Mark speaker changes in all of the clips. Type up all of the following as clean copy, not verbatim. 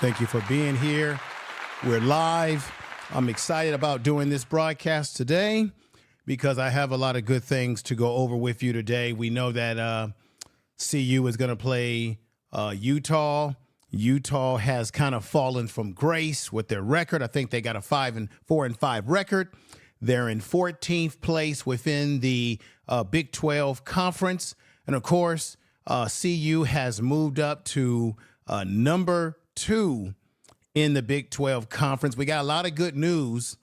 Speaker 1: Thank you for being here. We're live. I'm excited about doing this broadcast today because I have a lot of good things to go over with you today. We know that CU is going to play Utah. Utah has kind of fallen from grace with their record. I think they got a 4-5 record. They're in 14th place within the Big 12 conference. And of course, CU has moved up to number 2 in the Big 12 conference. We got a lot of good news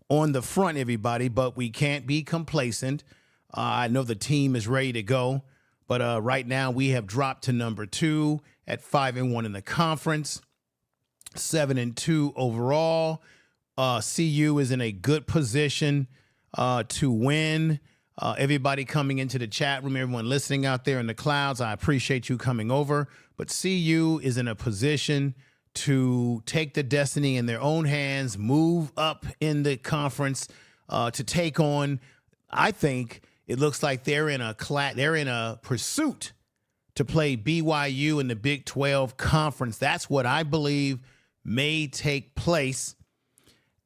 Speaker 1: on the front, everybody, but we can't be complacent. I know the team is ready to go, but right now we have dropped to number 2 at 5-1 in the conference, 7-2 overall. CU is in a good position to win. Everybody coming into the chat room, everyone listening out there in the clouds, I appreciate you coming over. But CU is in a position to take the destiny in their own hands, move up in the conference to take on. I think it looks like they're in a pursuit to play BYU in the Big 12 conference. That's what I believe may take place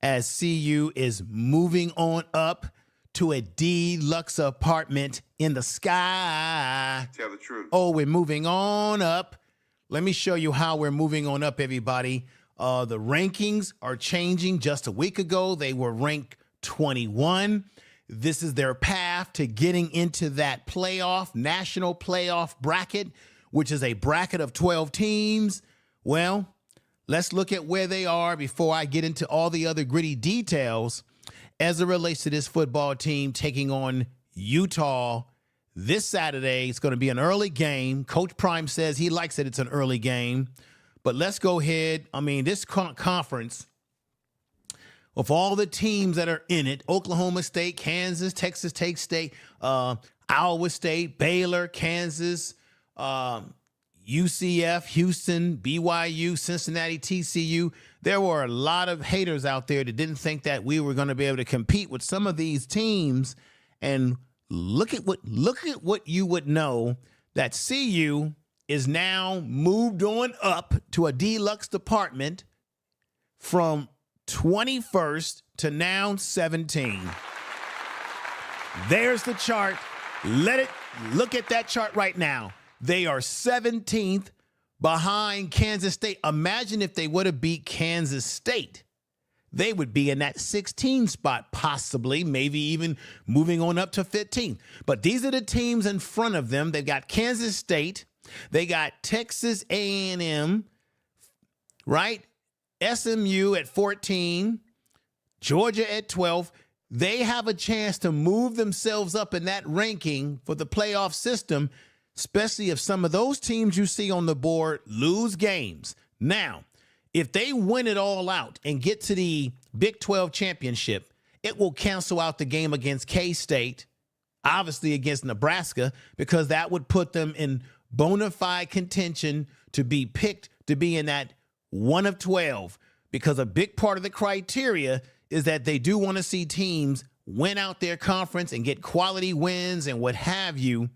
Speaker 1: as CU is moving on up to a deluxe apartment in the sky.
Speaker 2: Tell the truth.
Speaker 1: Oh, we're moving on up. Let me show you how we're moving on up, everybody. The rankings are changing. Just a week ago, they were ranked 21. This is their path to getting into that national playoff bracket, which is a bracket of 12 teams. Well, let's look at where they are before I get into all the other gritty details as it relates to this football team taking on Utah this Saturday. It's going to be an early game. Coach Prime says he likes it. It's an early game. But let's go ahead. I mean, this conference, with all the teams that are in it, Oklahoma State, Kansas, Texas State, Iowa State, Baylor, Kansas, UCF, Houston, BYU, Cincinnati, TCU. There were a lot of haters out there that didn't think that we were going to be able to compete with some of these teams. And look at what you would know, that CU is now moved on up to a deluxe department from 21st to now 17. There's the chart. Look at that chart right now. They are 17th behind Kansas State. Imagine if they would have beat Kansas State. They would be in that 16 spot, possibly, maybe even moving on up to 15. But these are the teams in front of them. They've got Kansas State. They got Texas A&M, right? SMU at 14, Georgia at 12. They have a chance to move themselves up in that ranking for the playoff system, especially if some of those teams you see on the board lose games. Now, if they win it all out and get to the Big 12 championship, it will cancel out the game against K-State, obviously against Nebraska, because that would put them in bona fide contention to be picked to be in that 1 of 12, because a big part of the criteria is that they do want to see teams win out their conference and get quality wins and what have you.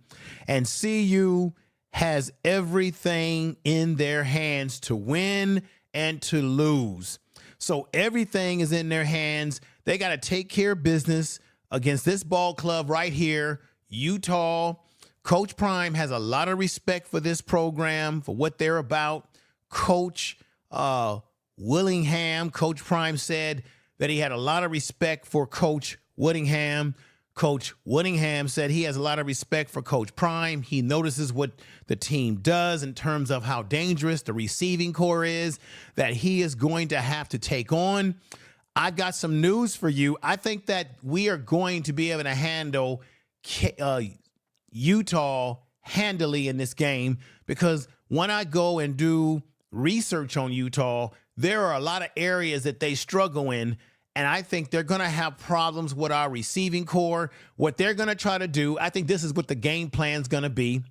Speaker 1: And CU has everything in their hands to win and to lose. So everything is in their hands. They got to take care of business against this ball club right here, Utah. Coach Prime has a lot of respect for this program, for what they're about. Coach Whittingham, Coach Prime said that he had a lot of respect for Coach Whittingham. Coach Whittingham said he has a lot of respect for Coach Prime. He notices what the team does in terms of how dangerous the receiving core is that he is going to have to take on. I've got some news for you. I think that we are going to be able to handle Utah handily in this game, because when I go and do research on Utah, there are a lot of areas that they struggle in. And I think they're going to have problems with our receiving core. What they're going to try to do, I think this is what the game plan is going to be.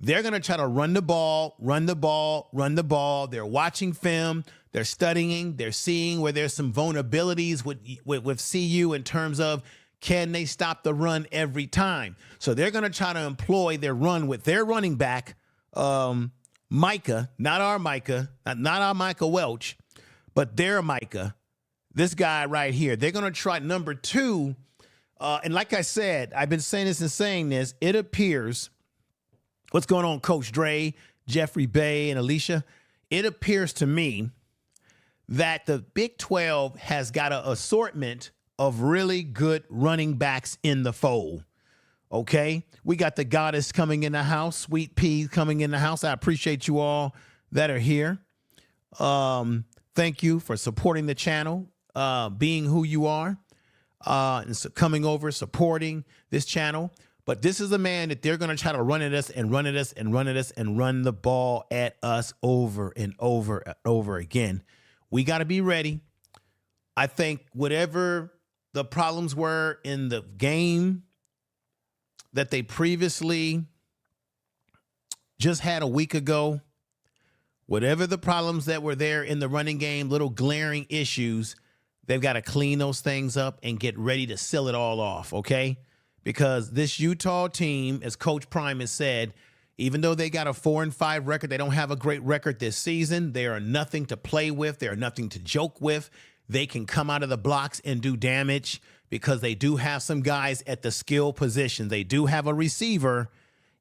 Speaker 1: They're going to try to run the ball. They're watching film. They're studying. They're seeing where there's some vulnerabilities with CU in terms of, can they stop the run every time? So they're going to try to employ their run with their running back, Micah, not our Micah, not our Micah Welch, but their Micah, this guy right here. They're going to try number 2. And like I said, I've been saying this and saying this. It appears, what's going on, Coach Dre, Jeffrey Bay, and Alicia? It appears to me that the Big 12 has got an assortment of really good running backs in the fold. Okay, we got the goddess coming in the house, Sweet Pea coming in the house. I appreciate you all that are here. Thank you for supporting the channel, being who you are, and so coming over, supporting this channel. But this is a man that they're going to try to run at us and run at us and run at us and run the ball at us over and over and over again. We got to be ready. I think whatever the problems were in the game that they previously just had a week ago, whatever the problems that were there in the running game, little glaring issues, they've got to clean those things up and get ready to seal it all off, okay? Because this Utah team, as Coach Prime has said, even though they got a 4-5 record, they don't have a great record this season. They are nothing to play with. They are nothing to joke with. They can come out of the blocks and do damage because they do have some guys at the skill position. They do have a receiver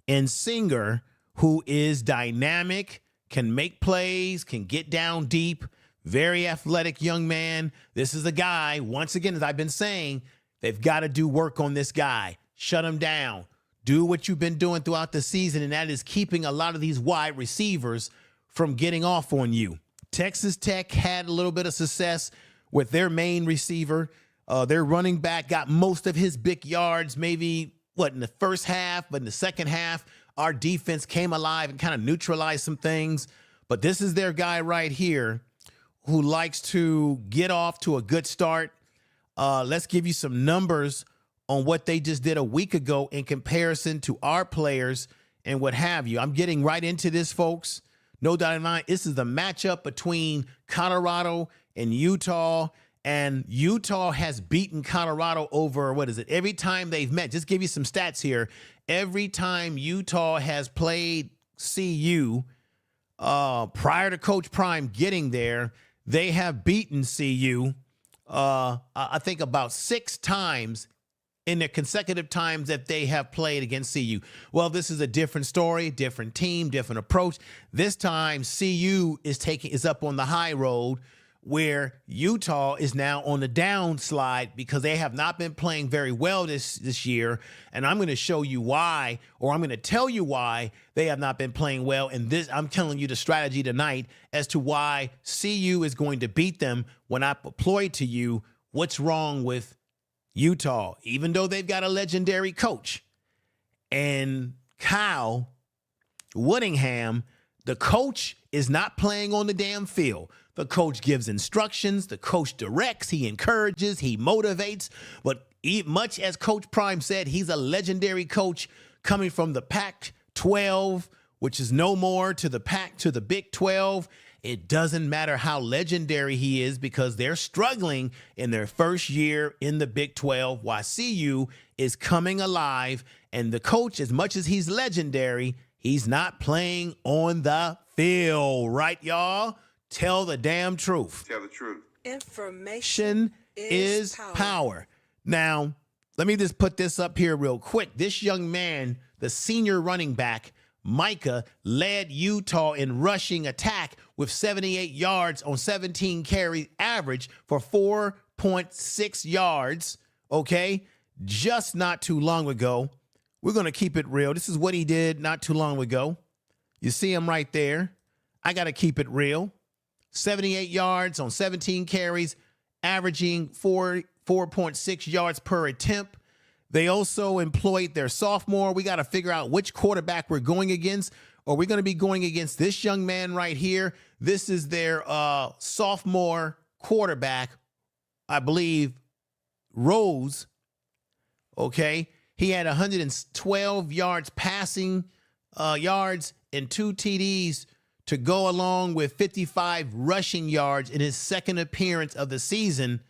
Speaker 1: in Singer who is dynamic, can make plays, can get down deep, very athletic young man. This is a guy, once again, as I've been saying, they've got to do work on this guy. Shut him down. Do what you've been doing throughout the season, and that is keeping a lot of these wide receivers from getting off on you. Texas Tech had a little bit of success with their main receiver. Their running back got most of his big yards, maybe, in the first half, but in the second half, our defense came alive and kind of neutralized some things. But this is their guy right here who likes to get off to a good start. Let's give you some numbers on what they just did a week ago in comparison to our players and what have you. I'm getting right into this, folks. No doubt in mind, this is the matchup between Colorado and Utah. And Utah has beaten Colorado over, every time they've met. Just give you some stats here. Every time Utah has played CU, prior to Coach Prime getting there, they have beaten CU, I think about 6 times in the consecutive times that they have played against CU. Well, this is a different story, different team, different approach. This time, CU is up on the high road, where Utah is now on the downslide because they have not been playing very well this year. And I'm going to show you why, or I'm going to tell you why they have not been playing well. And I'm telling you the strategy tonight as to why CU is going to beat them when I deploy to you what's wrong with Utah, even though they've got a legendary coach. And Kyle Whittingham, the coach, is not playing on the damn field. The coach gives instructions. The coach directs. He encourages. He motivates. But much as Coach Prime said, he's a legendary coach coming from the Pac-12, which is no more to the Big 12. It doesn't matter how legendary he is because they're struggling in their first year in the Big 12 while CU is coming alive. And the coach, as much as he's legendary, he's not playing on the field. Right, y'all? Tell the damn truth.
Speaker 2: Tell the truth.
Speaker 1: Information is power. Now, let me just put this up here real quick. This young man, the senior running back, Micah, led Utah in rushing attack with 78 yards on 17 carries average for 4.6 yards, okay? Just not too long ago. We're going to keep it real. This is what he did not too long ago. You see him right there. I got to keep it real. 78 yards on 17 carries, averaging 4.6 yards per attempt. They also employed their sophomore. We got to figure out which quarterback we're going against. Are we going to be going against this young man right here? This is their sophomore quarterback, I believe, Rose. Okay. He had 112 yards passing yards and 2 TDs to go along with 55 rushing yards in his second appearance of the season.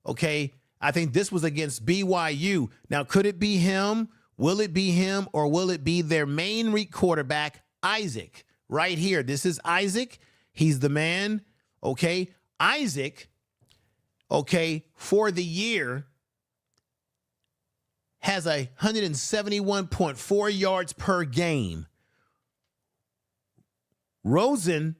Speaker 1: Okay, I think this was against BYU. Now, could it be him? Will it be him, or will it be their main quarterback, Isaac? right here. This is Isaac. He's the man. Okay. Isaac, okay, for the year has 171.4 yards per game. Rosen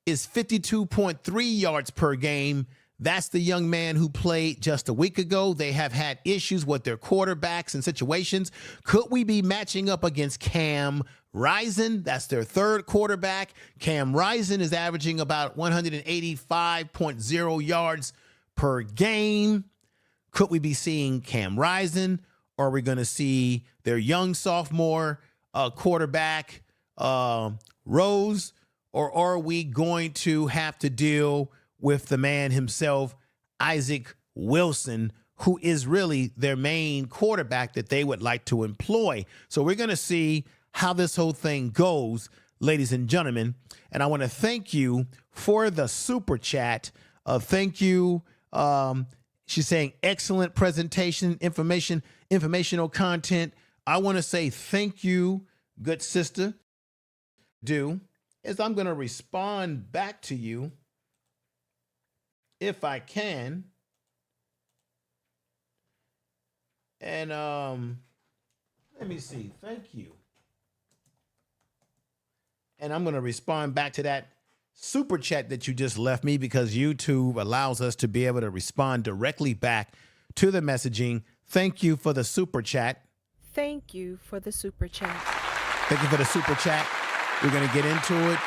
Speaker 1: is 52.3 yards per game. That's the young man who played just a week ago. They have had issues with their quarterbacks and situations. Could we be matching up against Cam Rising? That's their third quarterback. Cam Rising is averaging about 185.0 yards per game. Could we be seeing Cam Rising? Or are we going to see their young sophomore quarterback, Rose? Or are we going to have to deal with the man himself, Isaac Wilson, who is really their main quarterback that they would like to employ? So we're going to see how this whole thing goes, ladies and gentlemen. And I want to thank you for the super chat. Thank you. She's saying excellent presentation, informational content. I want to say thank you, good sister. I'm going to respond back to you if I can. And let me see. Thank you. And I'm going to respond back to that super chat that you just left me, because YouTube allows us to be able to respond directly back to the messaging. Thank you for the super chat.
Speaker 2: Thank you for the super chat.
Speaker 1: Thank you for the super chat. We're going to get into it.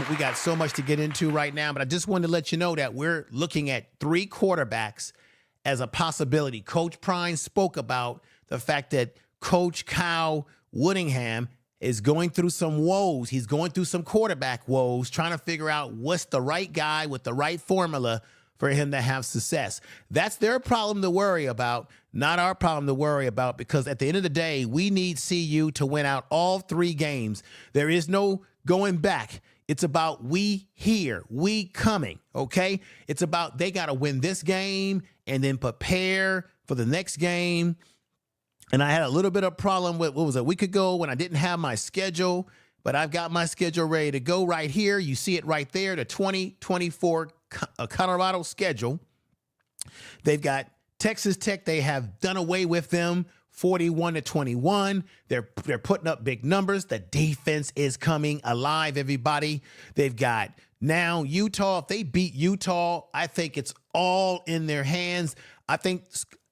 Speaker 1: We got so much to get into right now, but I just wanted to let you know that we're looking at 3 quarterbacks as a possibility. Coach Prine spoke about the fact that Coach Kyle Whittingham is going through some woes. He's going through some quarterback woes, trying to figure out what's the right guy with the right formula for him to have success. That's their problem to worry about, not our problem to worry about, because at the end of the day, we need CU to win out all 3 games. There is no going back. It's about we here, we coming, okay? It's about they got to win this game and then prepare for the next game. And I had a little bit of problem with, what was it, a week ago when I didn't have my schedule, but I've got my schedule ready to go right here. You see it right there, the 2024 Colorado schedule. They've got Texas Tech. They have done away with them 41-21. They're putting up big numbers. The defense is coming alive, everybody. They've got now Utah. If they beat Utah, I think it's all in their hands. I think,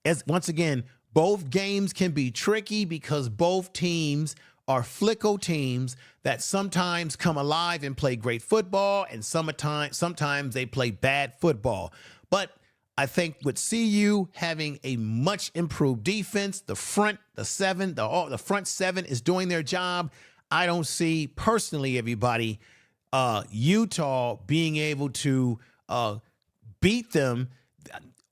Speaker 1: as once again, both games can be tricky because both teams are flicko teams that sometimes come alive and play great football, and sometimes they play bad football. But I think with CU having a much improved defense, the front seven is doing their job. I don't see personally, everybody, Utah being able to beat them.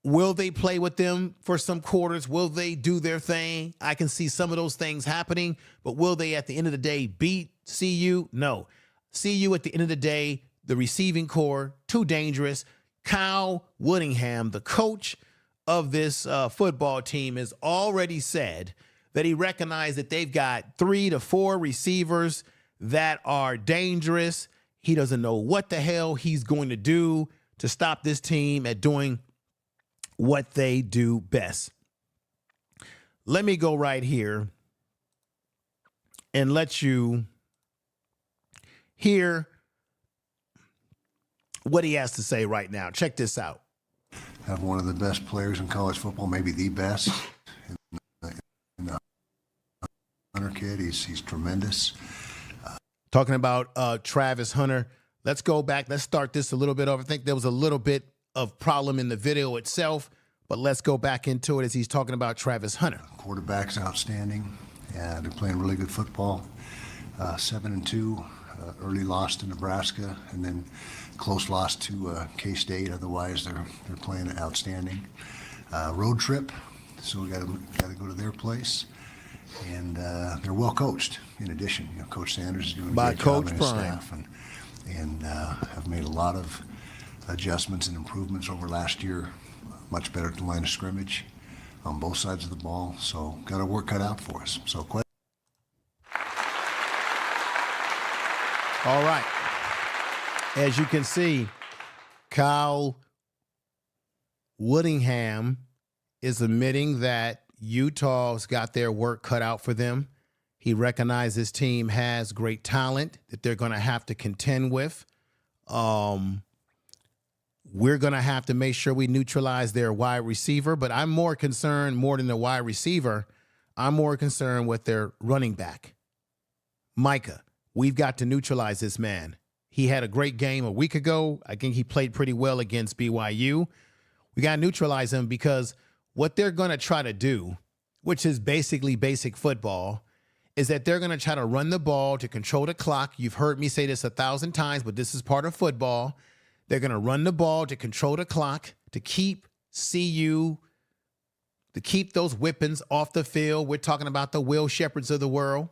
Speaker 1: Will they play with them for some quarters? Will they do their thing? I can see some of those things happening, but will they at the end of the day beat CU? No. CU at the end of the day, the receiving core, too dangerous. Kyle Whittingham, the coach of this football team, has already said that he recognized that they've got 3 to 4 receivers that are dangerous. He doesn't know what the hell he's going to do to stop this team at doing what they do best. Let me go right here and let you hear what he has to say right now. Check this out.
Speaker 3: Have one of the best players in college football, maybe the best. And Hunter kid, he's tremendous.
Speaker 1: Talking about Travis Hunter. Let's go back. Let's start this a little bit over. I think there was a little bit of problem in the video itself, but let's go back into it as he's talking about Travis Hunter.
Speaker 3: Quarterback's outstanding. They're playing really good football. 7-2, early loss to Nebraska, and then close loss to K-State. Otherwise, they're playing outstanding. Road trip, so we got to go to their place, and they're well coached. In addition, Coach Sanders is doing a great job, and his staff, and have made a lot of adjustments and improvements over last year. Much better at the line of scrimmage on both sides of the ball. So got our work cut out for us. So
Speaker 1: All right. As you can see, Kyle Whittingham is admitting that Utah's got their work cut out for them. He recognizes his team has great talent that they're going to have to contend with. We're going to have to make sure we neutralize their wide receiver, but I'm more concerned, more than the wide receiver, I'm more concerned with their running back. Micah, we've got to neutralize this man. He had a great game a week ago. I think he played pretty well against BYU. We got to neutralize him because what they're going to try to do, which is basically basic football, is that they're going to try to run the ball to control the clock. You've heard me say this 1,000 times, but this is part of football. They're going to run the ball to control the clock, to keep CU, to keep those weapons off the field. We're talking about the Will Shepherds of the world.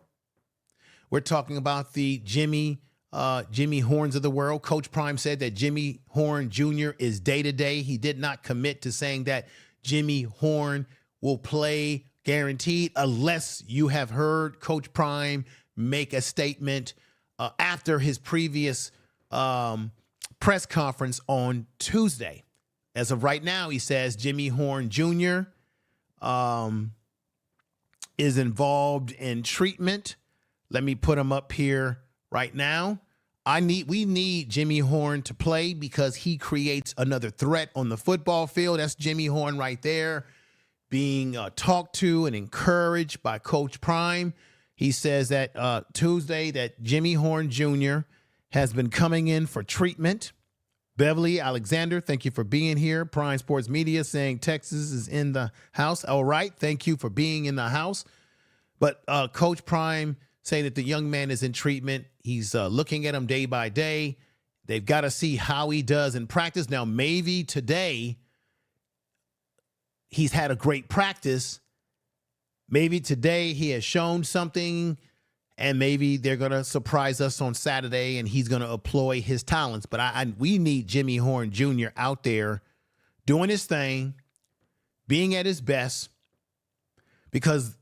Speaker 1: We're talking about the Jimmy Horns of the world. Coach Prime said that Jimmy Horn Jr. is day-to-day. He did not commit to saying that Jimmy Horn will play guaranteed unless you have heard Coach Prime make a statement after his previous press conference on Tuesday. As of right now, he says Jimmy Horn Jr. Is involved in treatment. Let me put him up here right now. We need Jimmy Horn to play because he creates another threat on the football field. That's Jimmy Horn right there being talked to and encouraged by Coach Prime. He says that Tuesday that Jimmy Horn Jr. has been coming in for treatment. Beverly Alexander, thank you for being here. Prime Sports Media saying Texas is in the house. All right, thank you for being in the house. But Coach Prime saying that the young man is in treatment. He's looking at him day by day. They've got to see how he does in practice. Now, maybe today he's had a great practice. Maybe today he has shown something, and maybe they're going to surprise us on Saturday and he's going to employ his talents. But we need Jimmy Horn Jr. out there doing his thing, being at his best, because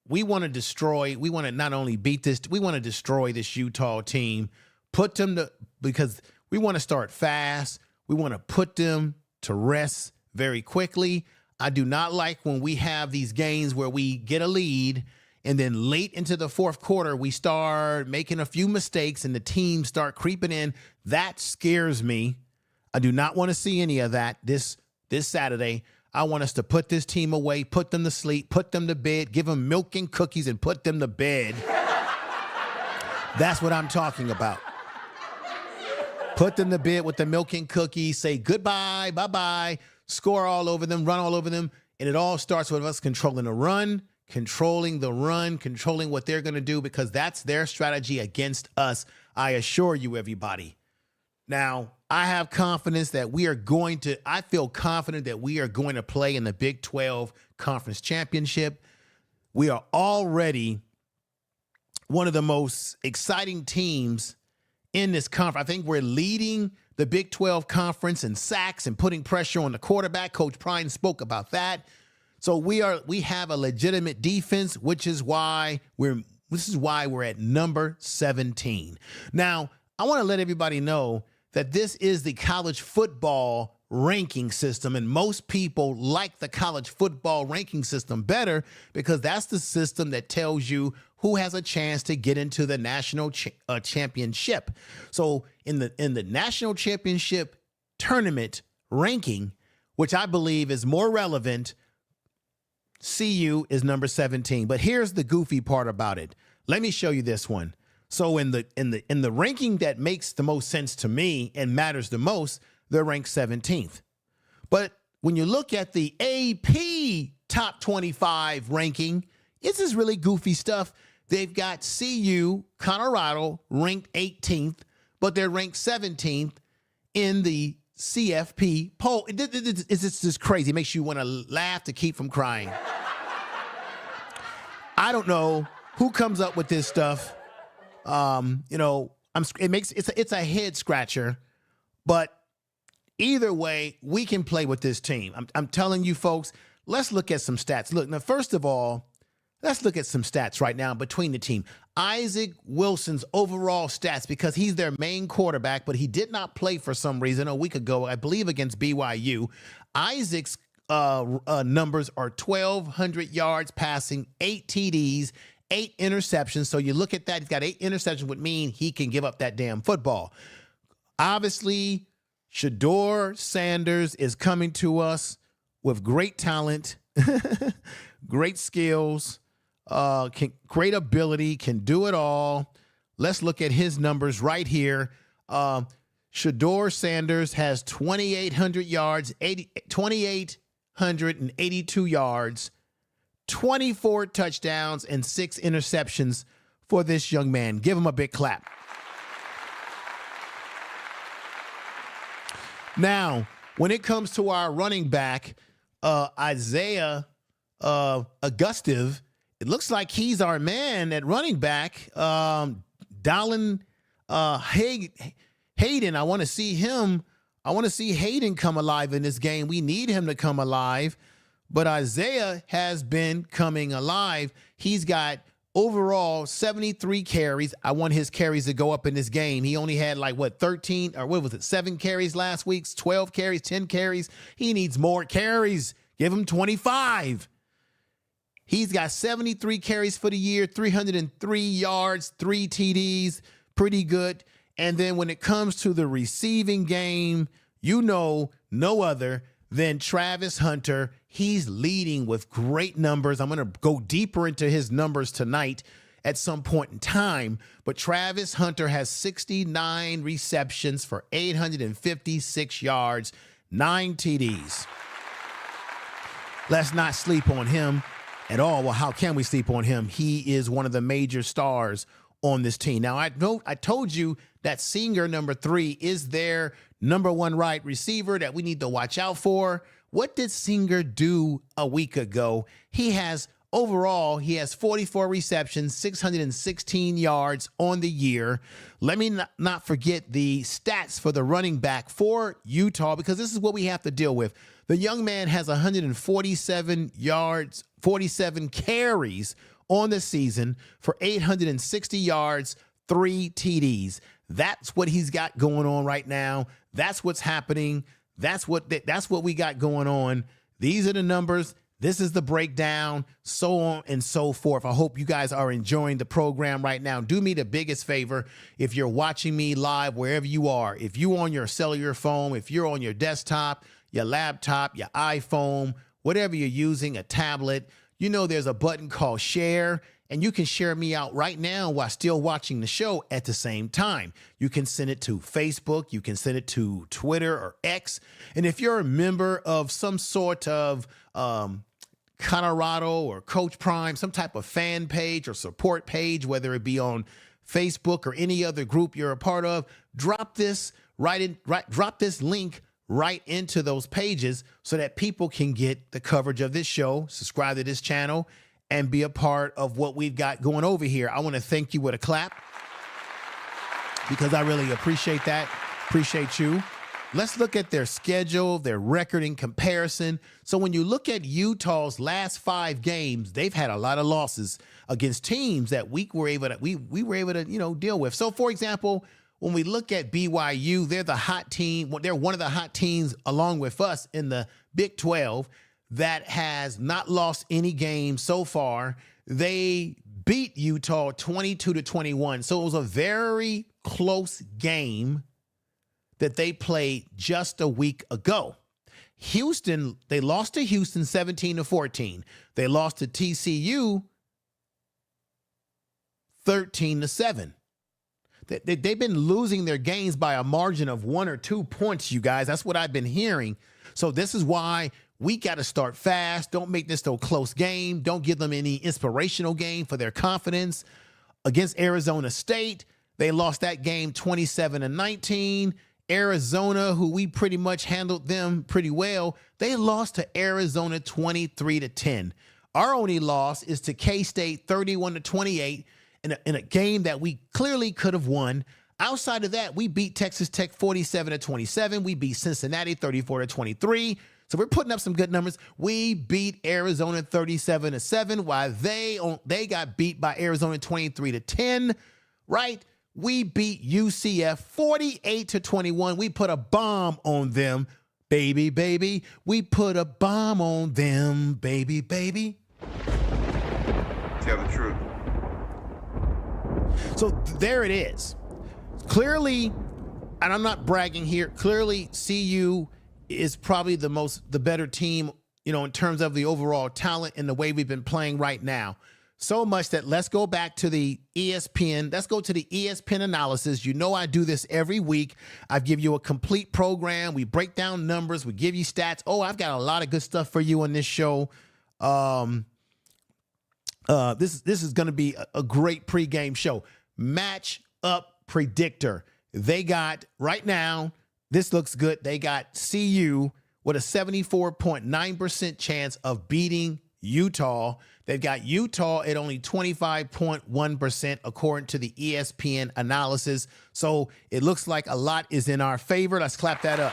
Speaker 1: we want to not only beat this, we want to destroy this Utah team, because we want to start fast. We want to put them to rest very quickly. I do not like when we have these games where we get a lead and then late into the fourth quarter, we start making a few mistakes and the team start creeping in. That scares me. I do not want to see any of that this Saturday. I want us to put this team away, put them to sleep, put them to bed, give them milk and cookies and put them to bed. That's what I'm talking about. Put them to bed with the milk and cookies, say goodbye, bye-bye, score all over them, run all over them. And it all starts with us controlling the run, controlling what they're going to do, because that's their strategy against us. I assure you, everybody. Now, I have confidence that I feel confident that we are going to play in the Big 12 Conference Championship. We are already one of the most exciting teams in this conference. I think we're leading the Big 12 Conference in sacks and putting pressure on the quarterback. Coach Prine spoke about that. So we have a legitimate defense, which is why we're at number 17. Now, I want to let everybody know that this is the college football ranking system, and most people like the college football ranking system better because that's the system that tells you who has a chance to get into the national championship. So in the national championship tournament ranking, which I believe is more relevant, CU is number 17. But here's the goofy part about it. Let me show you this one. So in the ranking that makes the most sense to me and matters the most, they're ranked 17th. But when you look at the AP top 25 ranking, this is really goofy stuff. They've got CU, Colorado, ranked 18th, but they're ranked 17th in the CFP poll. It's just crazy. It makes you want to laugh to keep from crying. I don't know who comes up with this stuff. It's a head scratcher, but either way, we can play with this team. I'm telling you folks, let's look at some stats. Look, now, first of all, Let's look at some stats right now between the team. Isaac Wilson's overall stats, because he's their main quarterback, but he did not play for some reason a week ago, I believe against BYU. Isaac's numbers are 1,200 yards passing, 8 TDs, 8 interceptions. So you look at that, he's got 8 interceptions, would mean he can give up that damn football. Obviously, Deion Sanders is coming to us with great talent, great skills, great ability, can do it all. Let's look at his numbers right here. Deion Sanders has 2,800 yards, 2,882 yards, 24 touchdowns, and 6 interceptions for this young man. Give him a big clap. Now, when it comes to our running back, Isaiah Augustive, it looks like he's our man at running back. Dallin Hayden, I want to see him. I want to see Hayden come alive in this game. We need him to come alive. But Isaiah has been coming alive. He's got overall 73 carries. I want his carries to go up in this game. He only had 13 or 7 carries last week, 12 carries, 10 carries. He needs more carries. Give him 25. He's got 73 carries for the year, 303 yards, 3 TDs. Pretty good. And then when it comes to the receiving game, no other than Travis Hunter. He's leading with great numbers. I'm going to go deeper into his numbers tonight at some point in time. But Travis Hunter has 69 receptions for 856 yards, 9 TDs. Let's not sleep on him at all. Well, how can we sleep on him? He is one of the major stars on this team. Now, I told you that Singer, number 3, is their number 1 wide receiver that we need to watch out for. What did Singer do a week ago? He has 44 receptions, 616 yards on the year. Let me not forget the stats for the running back for Utah, because this is what we have to deal with. The young man has 147 yards, 47 carries on the season for 860 yards, 3 TDs. That's what he's got going on right now. That's what's happening. That's what we got going on. These are the numbers. This is the breakdown, so on and so forth. I hope you guys are enjoying the program right now. Do me the biggest favor. If you're watching me live, wherever you are, if you're on your cellular phone, if you're on your desktop, your laptop, your iPhone, whatever you're using, a tablet, there's a button called share, and you can share me out right now while still watching the show at the same time. You can send it to Facebook. You can send it to Twitter or X. And if you're a member of some sort of Colorado or Coach Prime, some type of fan page or support page, whether it be on Facebook or any other group you're a part of, drop this link right into those pages so that people can get the coverage of this show, subscribe to this channel, and be a part of what we've got going over here. I want to thank you with a clap because I really appreciate that. Appreciate you. Let's look at their schedule, their record in comparison. So when you look at Utah's last 5 games, they've had a lot of losses against teams that we were able to deal with. So for example, when we look at BYU, they're the hot team. They're one of the hot teams along with us in the Big 12 that has not lost any game so far. They beat Utah 22-21. So it was a very close game that they played just a week ago. Houston, they lost to Houston 17-14. They lost to TCU 13-7. They've been losing their games by a margin of 1 or 2 points, you guys. That's what I've been hearing. So this is why we got to start fast. Don't make this a close game. Don't give them any inspirational game for their confidence. Against Arizona State, they lost that game 27-19. Arizona, who we pretty much handled them pretty well, they lost to Arizona 23-10. Our only loss is to K-State 31-28 in a game that we clearly could have won. Outside of that, we beat Texas Tech 47-27. We beat Cincinnati 34-23. So we're putting up some good numbers. We beat Arizona 37-7, while they got beat by Arizona 23-10, right? We beat UCF 48-21. We put a bomb on them, baby, baby. We put a bomb on them, baby, baby.
Speaker 4: Tell the truth.
Speaker 1: So there it is. Clearly, and I'm not bragging here, clearly CU is probably the better team, in terms of the overall talent and the way we've been playing right now. So much that let's go back to the ESPN. Let's go to the ESPN analysis. I do this every week. I give you a complete program. We break down numbers. We give you stats. Oh, I've got a lot of good stuff for you on this show. This is going to be a great pregame show. Match up predictor. They got right now. This looks good. They got CU with a 74.9% chance of beating Utah. They've got Utah at only 25.1% according to the ESPN analysis. So it looks like a lot is in our favor. Let's clap that up.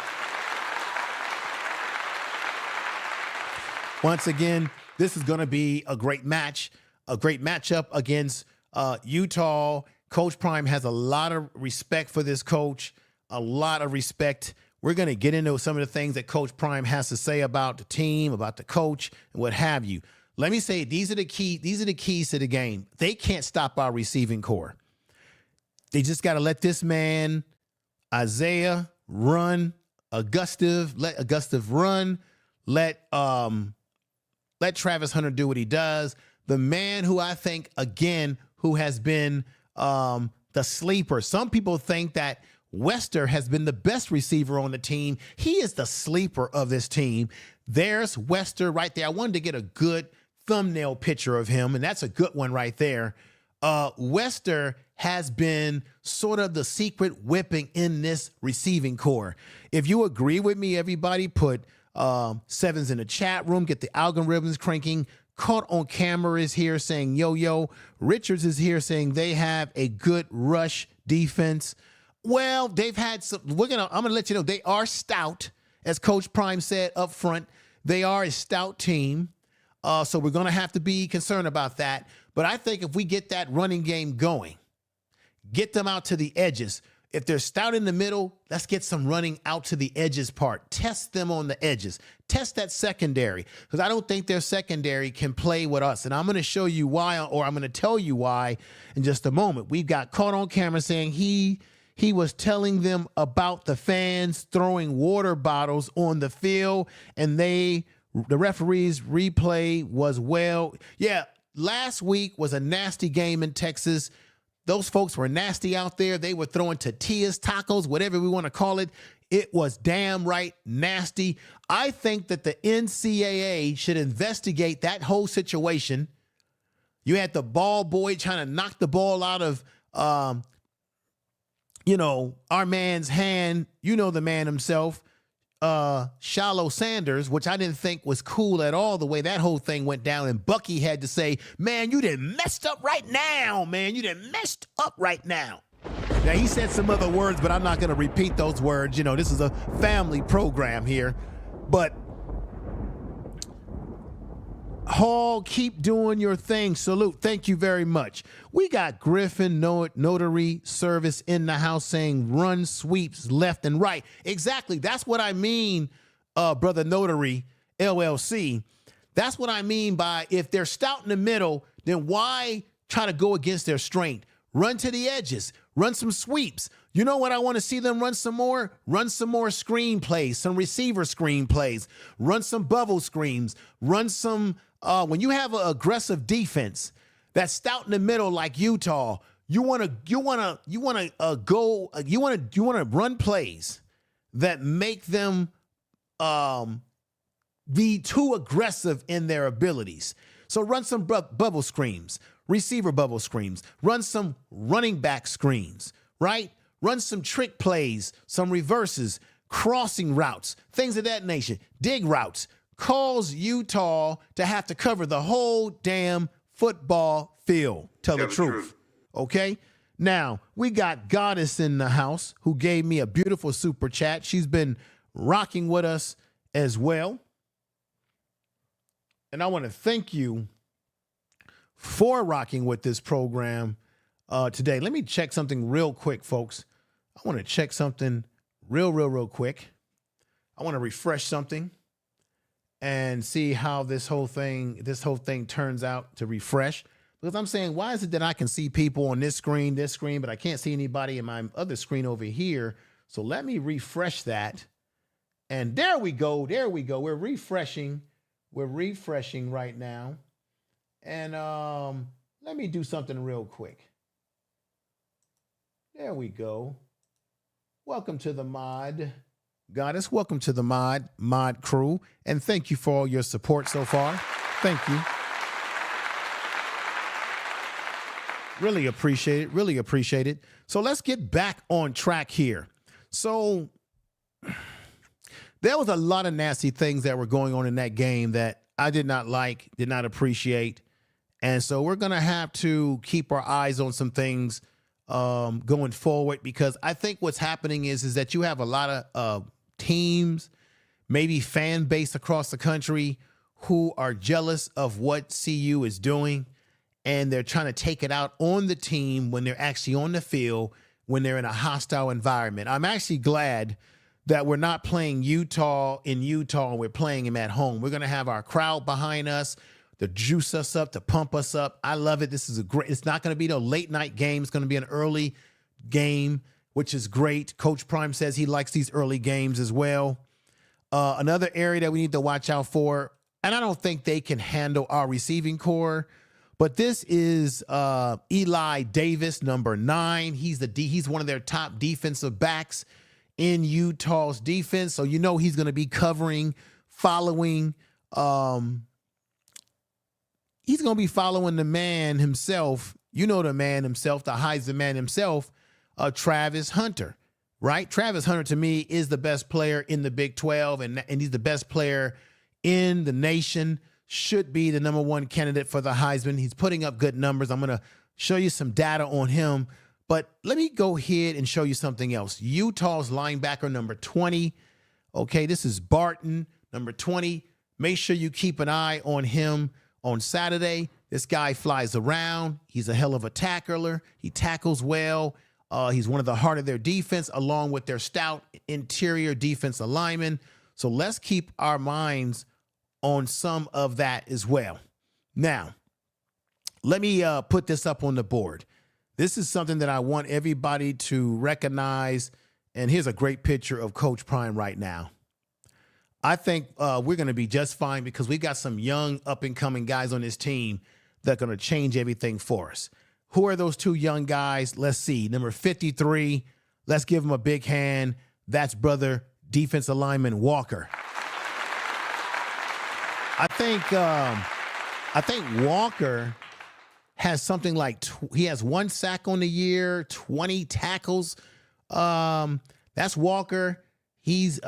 Speaker 1: Once again, this is going to be a great match, a great matchup against Utah. Coach Prime has a lot of respect for this coach, a lot of respect. We're going to get into some of the things that Coach Prime has to say about the team, about the coach, and what have you. Let me say, these are the keys to the game. They can't stop our receiving core. They just got to let this man, Isaiah, run. Let Augustive run. Let Travis Hunter do what he does. The man who I think, again, who has been the sleeper. Some people think that Wester has been the best receiver on the team. He is the sleeper of this team. There's Wester right there. I wanted to get a good thumbnail picture of him, and that's a good one right there. Wester has been sort of the secret whipping in this receiving core. If you agree with me, everybody, put sevens in the chat room, get the algorithms cranking. Caught on Camera is here saying, yo. Richards is here saying they have a good rush defense. Well, they've had some. I'm gonna let you know they are stout, as Coach Prime said up front. They are a stout team, so we're gonna have to be concerned about that. But I think if we get that running game going, get them out to the edges. If they're stout in the middle, let's get some running out to the edges part. Test them on the edges. Test that secondary, because I don't think their secondary can play with us. And I'm going to show you why, or I'm going to tell you why in just a moment. We've got Caught on Camera saying he was telling them about the fans throwing water bottles on the field, and the referee's replay was last week was a nasty game in Texas. Those folks were nasty out there. They were throwing tortillas, tacos, whatever we want to call it. It was damn right nasty. I think that the NCAA should investigate that whole situation. You had the ball boy trying to knock the ball out of, our man's hand. The man himself, Shallow Sanders, which I didn't think was cool at all, the way that whole thing went down. And Bucky had to say, man, you done messed up right now, man. You done messed up right now. Now, he said some other words, but I'm not going to repeat those words. This is a family program here. But Hall, keep doing your thing. Salute. Thank you very much. We got Griffin Notary Service in the house saying run sweeps left and right. Exactly. That's what I mean, Brother Notary LLC. That's what I mean by if they're stout in the middle, then why try to go against their strength? Run to the edges. Run some sweeps. You know what I want to see them run some more? Run some more screen plays, some receiver screen plays. Run some bubble screens. Run some when you have an aggressive defense that's stout in the middle like Utah, you want to run plays that make them be too aggressive in their abilities. So run some bubble screens, receiver bubble screens, run some running back screens, right? Run some trick plays, some reverses, crossing routes, things of that nature, dig routes. Cause Utah to have to cover the whole damn football field. Tell the truth. Okay? Now, we got Goddess in the house who gave me a beautiful super chat. She's been rocking with us as well. And I want to thank you for rocking with this program today. Let me check something real quick, folks. I want to check something real quick. I want to refresh something and see how this whole thing turns out to refresh. Because I'm saying, why is it that I can see people on this screen, but I can't see anybody in my other screen over here? So let me refresh that. And there we go. We're refreshing. We're refreshing right now. And let me do something real quick. There we go. Welcome to the Mod Goddess. Welcome to the Mod crew. And thank you for all your support so far. Thank you. Really appreciate it. So let's get back on track here. So there was a lot of nasty things that were going on in that game that I did not like, did not appreciate. And so we're going to have to keep our eyes on some things going forward, because I think what's happening is that you have a lot of teams, maybe fan base across the country, who are jealous of what CU is doing. And they're trying to take it out on the team when they're actually on the field, when they're in a hostile environment. I'm actually glad that we're not playing Utah in Utah and we're playing them at home. We're going to have our crowd behind us to juice us up, to pump us up. I love it. This is it's not going to be no late night game. It's going to be an early game, which is great. Coach Prime says he likes these early games as well. Another area that we need to watch out for, and I don't think they can handle our receiving core, but this is Eli Davis, number 9. He's one of their top defensive backs in Utah's defense. So he's going to be covering, following. He's going to be following the man himself. The man himself, the Heisman man himself, Travis Hunter, right? Travis Hunter, to me, is the best player in the Big 12, and he's the best player in the nation. Should be the number 1 candidate for the Heisman. He's putting up good numbers. I'm going to show you some data on him. But let me go ahead and show you something else. Utah's linebacker, number 20. Okay, this is Barton, number 20. Make sure you keep an eye on him on Saturday. This guy flies around. He's a hell of a tackler. He tackles well. He's one of the heart of their defense, along with their stout interior defensive linemen. So let's keep our minds on some of that as well. Now, let me put this up on the board. This is something that I want everybody to recognize. And here's a great picture of Coach Prime right now. I think we're going to be just fine, because we've got some young up-and-coming guys on this team that are going to change everything for us. Who are those 2 young guys? Let's see. Number 53, let's give him a big hand. That's brother defensive lineman Walker. I think Walker has something like he has 1 sack on the year, 20 tackles. That's Walker. He's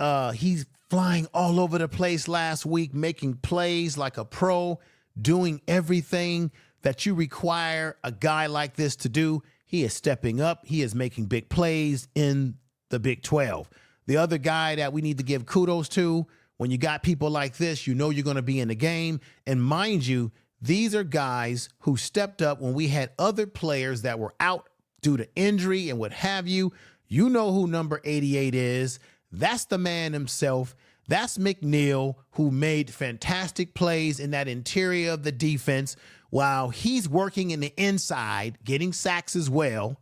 Speaker 1: flying all over the place last week, making plays like a pro, doing everything that you require a guy like this to do. He is stepping up. He is making big plays in the Big 12. The other guy that we need to give kudos to, when you got people like this, you're going to be in the game. And mind you, these are guys who stepped up when we had other players that were out due to injury and what have you. You know who number 88 is. That's the man himself. That's McNeil, who made fantastic plays in that interior of the defense while he's working in the inside, getting sacks as well.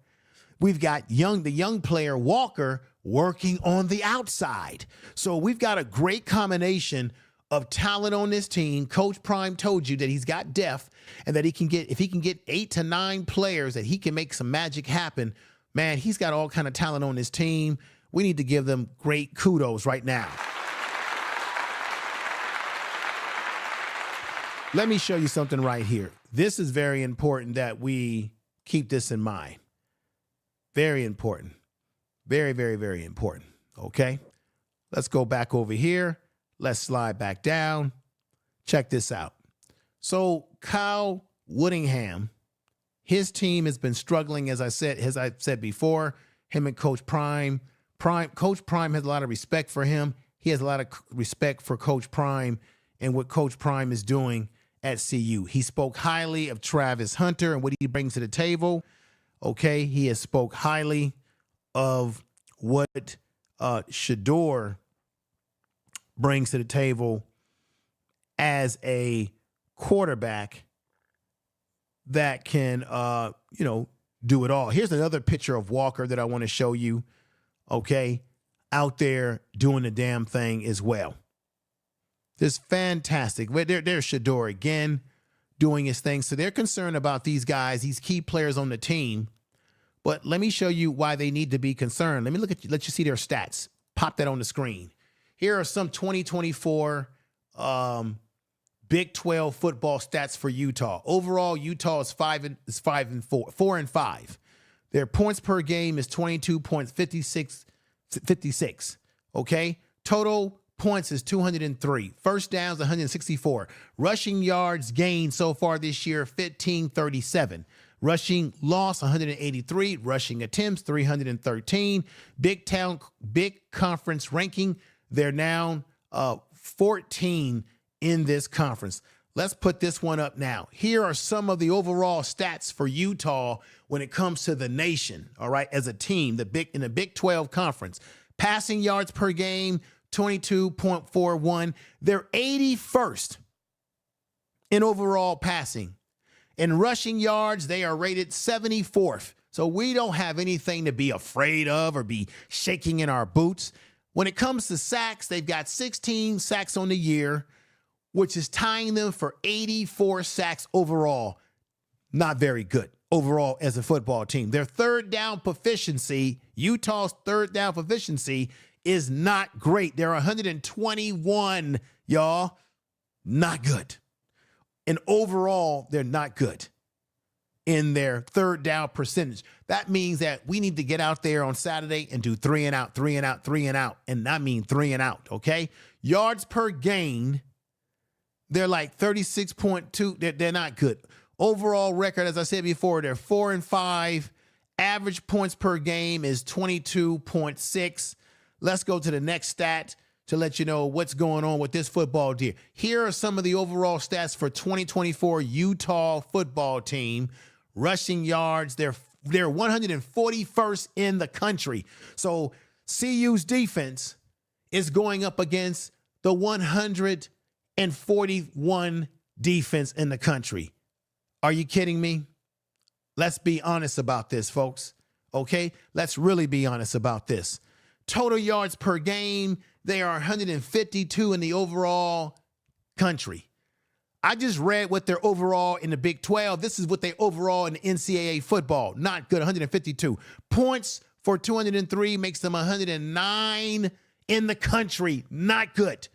Speaker 1: We've got the young player Walker working on the outside. So we've got a great combination of talent on this team. Coach Prime told you that he's got depth, and that if he can get 8 to 9 players, that he can make some magic happen. Man, he's got all kind of talent on his team. We need to give them great kudos right now. Let me show you something right here. This is very important that we keep this in mind. Very important. Very, very, very important. Okay. Let's go back over here. Let's slide back down. Check this out. So Kyle Whittingham, his team has been struggling, as I said before, him and Coach Prime. Coach Prime has a lot of respect for him. he has a lot of respect for Coach Prime and what Coach Prime is doing at CU. He spoke highly of Travis Hunter and what he brings to the table. Okay, he has spoke highly of what Shador brings to the table as a quarterback that can, do it all. Here's another picture of Walker that I want to show you, okay, out there doing the damn thing as well. This fantastic. There's Shador again doing his thing. So they're concerned about these guys, these key players on the team. But let me show you why they need to be concerned. Let you see their stats. Pop that on the screen. Here are some 2024 Big 12 football stats for Utah. Overall, Utah is 4-5. Their points per game is 22.56. Okay. Total points is 203. First downs, 164. Rushing yards gained so far this year, 1537. Rushing loss, 183. Rushing attempts, 313. Big conference ranking, they're now 14 in this conference. Let's put this one up now. Here are some of the overall stats for Utah when it comes to the nation, all right, as a team, in the Big 12 conference. Passing yards per game, 22.41. They're 81st in overall passing. In rushing yards, they are rated 74th. So we don't have anything to be afraid of or be shaking in our boots. When it comes to sacks, they've got 16 sacks on the year, which is tying them for 84 sacks overall. Not very good overall as a football team. Their third down proficiency, Utah's third down proficiency, is not great. They're 121, y'all. Not good. And overall, they're not good in their third down percentage. That means that we need to get out there on Saturday and do 3 and out, 3 and out, 3 and out. And I mean 3 and out, okay? Yards per gain, they're like 36.2. They're not good. Overall record, as I said before, they're 4-5. Average points per game is 22.6. Let's go to the next stat to let you know what's going on with this football team. Here are some of the overall stats for 2024 Utah football team. Rushing yards, they're 141st in the country. So CU's defense is going up against the 141 defense in the country. Are you kidding me? Let's be honest about this, folks. Okay? Let's really be honest about this. Total yards per game, they are 152 in the overall country. I just read what they're overall in the Big 12. This is what they overall in the NCAA football. Not good, 152. Points for 203 makes them 109 in the country. Not good.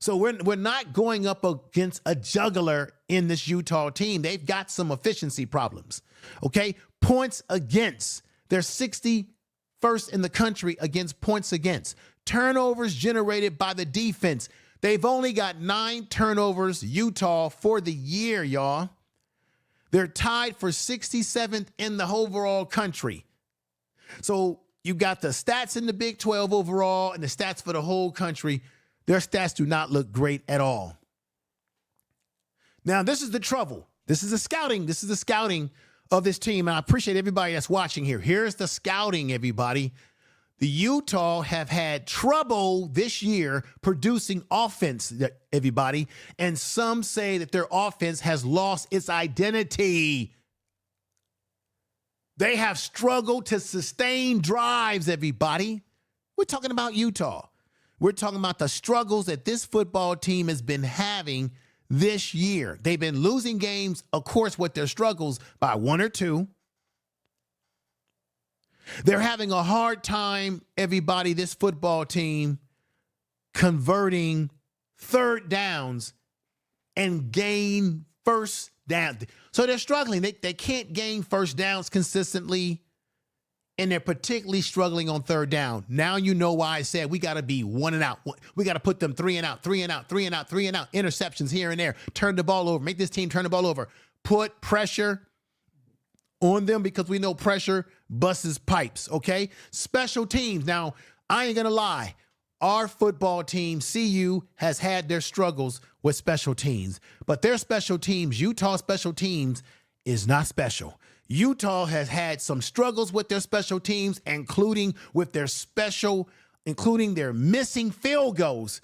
Speaker 1: So we're not going up against a juggler in this Utah team. They've got some efficiency problems. Okay? Points against. They're 61st in the country against points against. Turnovers generated by the defense. They've only got 9 turnovers, Utah, for the year, y'all. They're tied for 67th in the overall country. So you got the stats in the Big 12 overall and the stats for the whole country. Their stats do not look great at all. Now, this is the trouble. This is the scouting. This is the scouting of this team. And I appreciate everybody that's watching here. Here's the scouting, everybody. The Utah have had trouble this year producing offense, everybody. And some say that their offense has lost its identity. They have struggled to sustain drives, everybody. We're talking about Utah. We're talking about the struggles that this football team has been having this year. They've been losing games, of course, with their struggles by 1 or 2. They're having a hard time, everybody, this football team, converting third downs and gain first down. So they're struggling. They can't gain first downs consistently, and they're particularly struggling on third down. Now you know why I said we got to be 1 and out. We got to put them 3 and out, 3 and out, 3 and out, 3 and out. Interceptions here and there. Turn the ball over. Make this team turn the ball over. Put pressure on them because we know pressure busts pipes, okay? Special teams. Now, I ain't going to lie. our football team, CU, has had their struggles with special teams. But their special teams, Utah special teams, is not special. Utah has had some struggles with their special teams, including their missing field goals.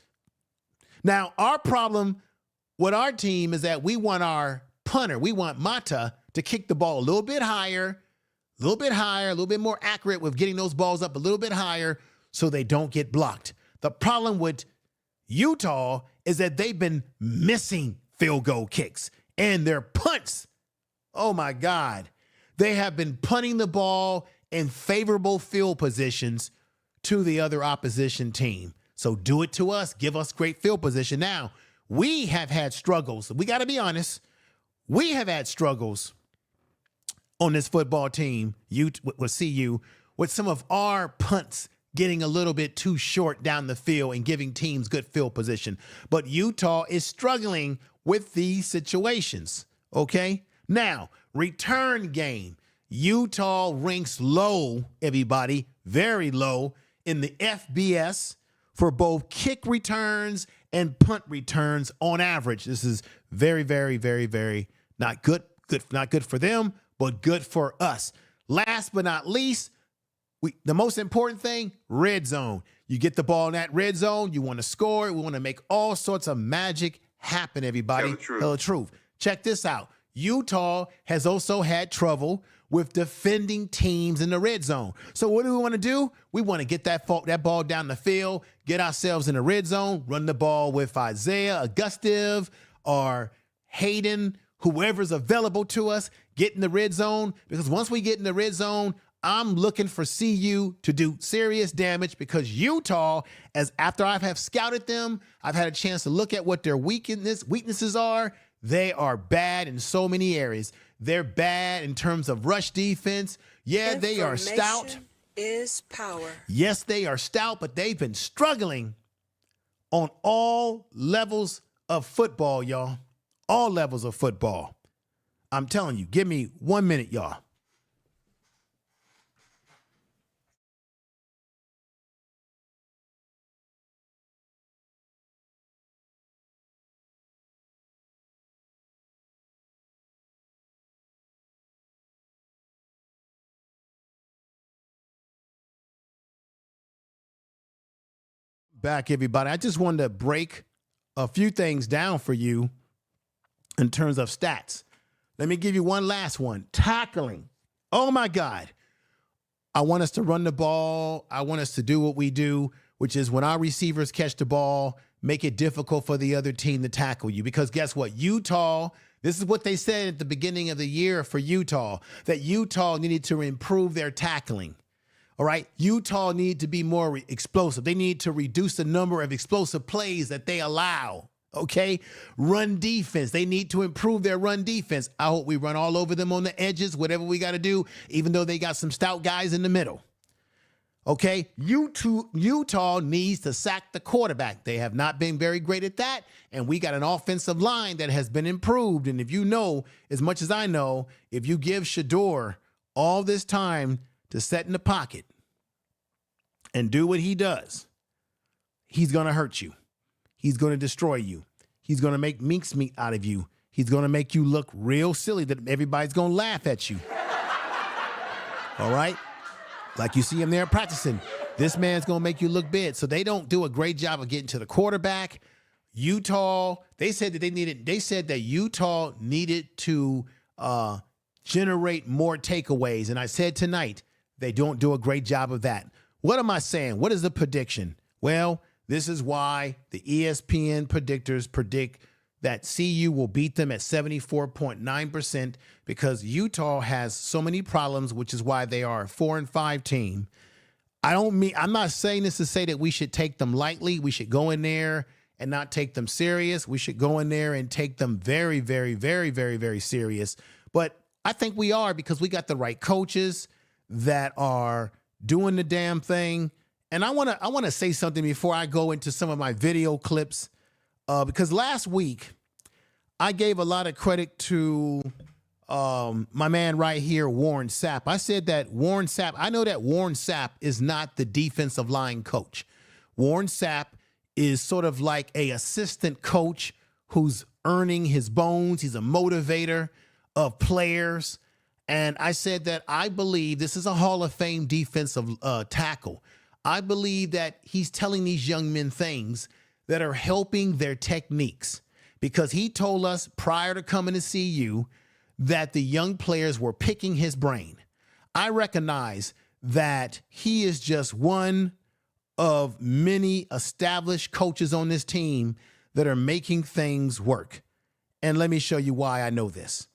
Speaker 1: Now, our problem with our team is that we want our punter, we want Mata to kick the ball a little bit higher, a little bit more accurate with getting those balls up a little bit higher so they don't get blocked. The problem with Utah is that they've been missing field goal kicks and their punts. Oh my God. They have been punting the ball in favorable field positions to the other opposition team. So do it to us. Give us great field position. Now, we have had struggles. We got to be honest. We have had struggles on this football team, with CU, with some of our punts getting a little bit too short down the field and giving teams good field position. But Utah is struggling with these situations, okay? Now, return game. Utah ranks low, everybody, very low in the FBS for both kick returns and punt returns on average. This is very, very, very, very not good. Not good for them, but good for us. Last but not least, the most important thing, red zone. You get the ball in that red zone, you want to score. We want to make all sorts of magic happen, everybody. Tell the truth. Check this out. Utah has also had trouble with defending teams in the red zone. So what do we want to do? We want to get that ball down the field, get ourselves in the red zone, run the ball with Isaiah Augustive or Hayden, whoever's available to us, get in the red zone. Because once we get in the red zone, I'm looking for CU to do serious damage, because Utah, after I have scouted them, I've had a chance to look at what their weaknesses are. They are bad in so many areas. They're bad in terms of rush defense. Yeah, they are stout.
Speaker 2: Is power.
Speaker 1: Yes, they are stout, but they've been struggling on all levels of football, y'all. All levels of football. I'm telling you, give me 1 minute, y'all. Back, everybody. I just wanted to break a few things down for you in terms of stats. Let me give you one last one. Tackling. Oh, my God. I want us to run the ball. I want us to do what we do, which is when our receivers catch the ball, make it difficult for the other team to tackle you. Because guess what? Utah, this is what they said at the beginning of the year for Utah, that Utah needed to improve their tackling. All right, Utah need to be more explosive. They need to reduce the number of explosive plays that they allow. Okay, run defense. They need to improve their run defense. I hope we run all over them on the edges, whatever we got to do, even though they got some stout guys in the middle. Okay, Utah needs to sack the quarterback. They have not been very great at that, and we got an offensive line that has been improved. And if you know, as much as I know, if you give Shador all this time to set in the pocket and do what he does, he's going to hurt you. He's going to destroy you. He's going to make mincemeat out of you. He's going to make you look real silly that everybody's going to laugh at you. All right? Like you see him there practicing. This man's going to make you look bad. So they don't do a great job of getting to the quarterback. Utah, they said that Utah needed to generate more takeaways. And I said tonight, they don't do a great job of that. What am I saying? What is the prediction? Well, this is why the ESPN predictors predict that CU will beat them at 74.9%, because Utah has so many problems, which is why they are a 4-5 team. I'm not saying this to say that we should take them lightly. We should go in there and not take them serious. We should go in there and take them very, very, very, very, very serious. But I think we are, because we got the right coaches that are doing the damn thing. And I want to say something before I go into some of my video clips, because last week I gave a lot of credit to my man right here, Warren Sapp. I said that I know that Warren Sapp is not the defensive line coach. Warren Sapp is sort of like a assistant coach who's earning his bones. He's a motivator of players. And I said that I believe this is a Hall of Fame defensive tackle. I believe that he's telling these young men things that are helping their techniques, because he told us prior to coming to see you that the young players were picking his brain. I recognize that he is just one of many established coaches on this team that are making things work. And let me show you why I know this.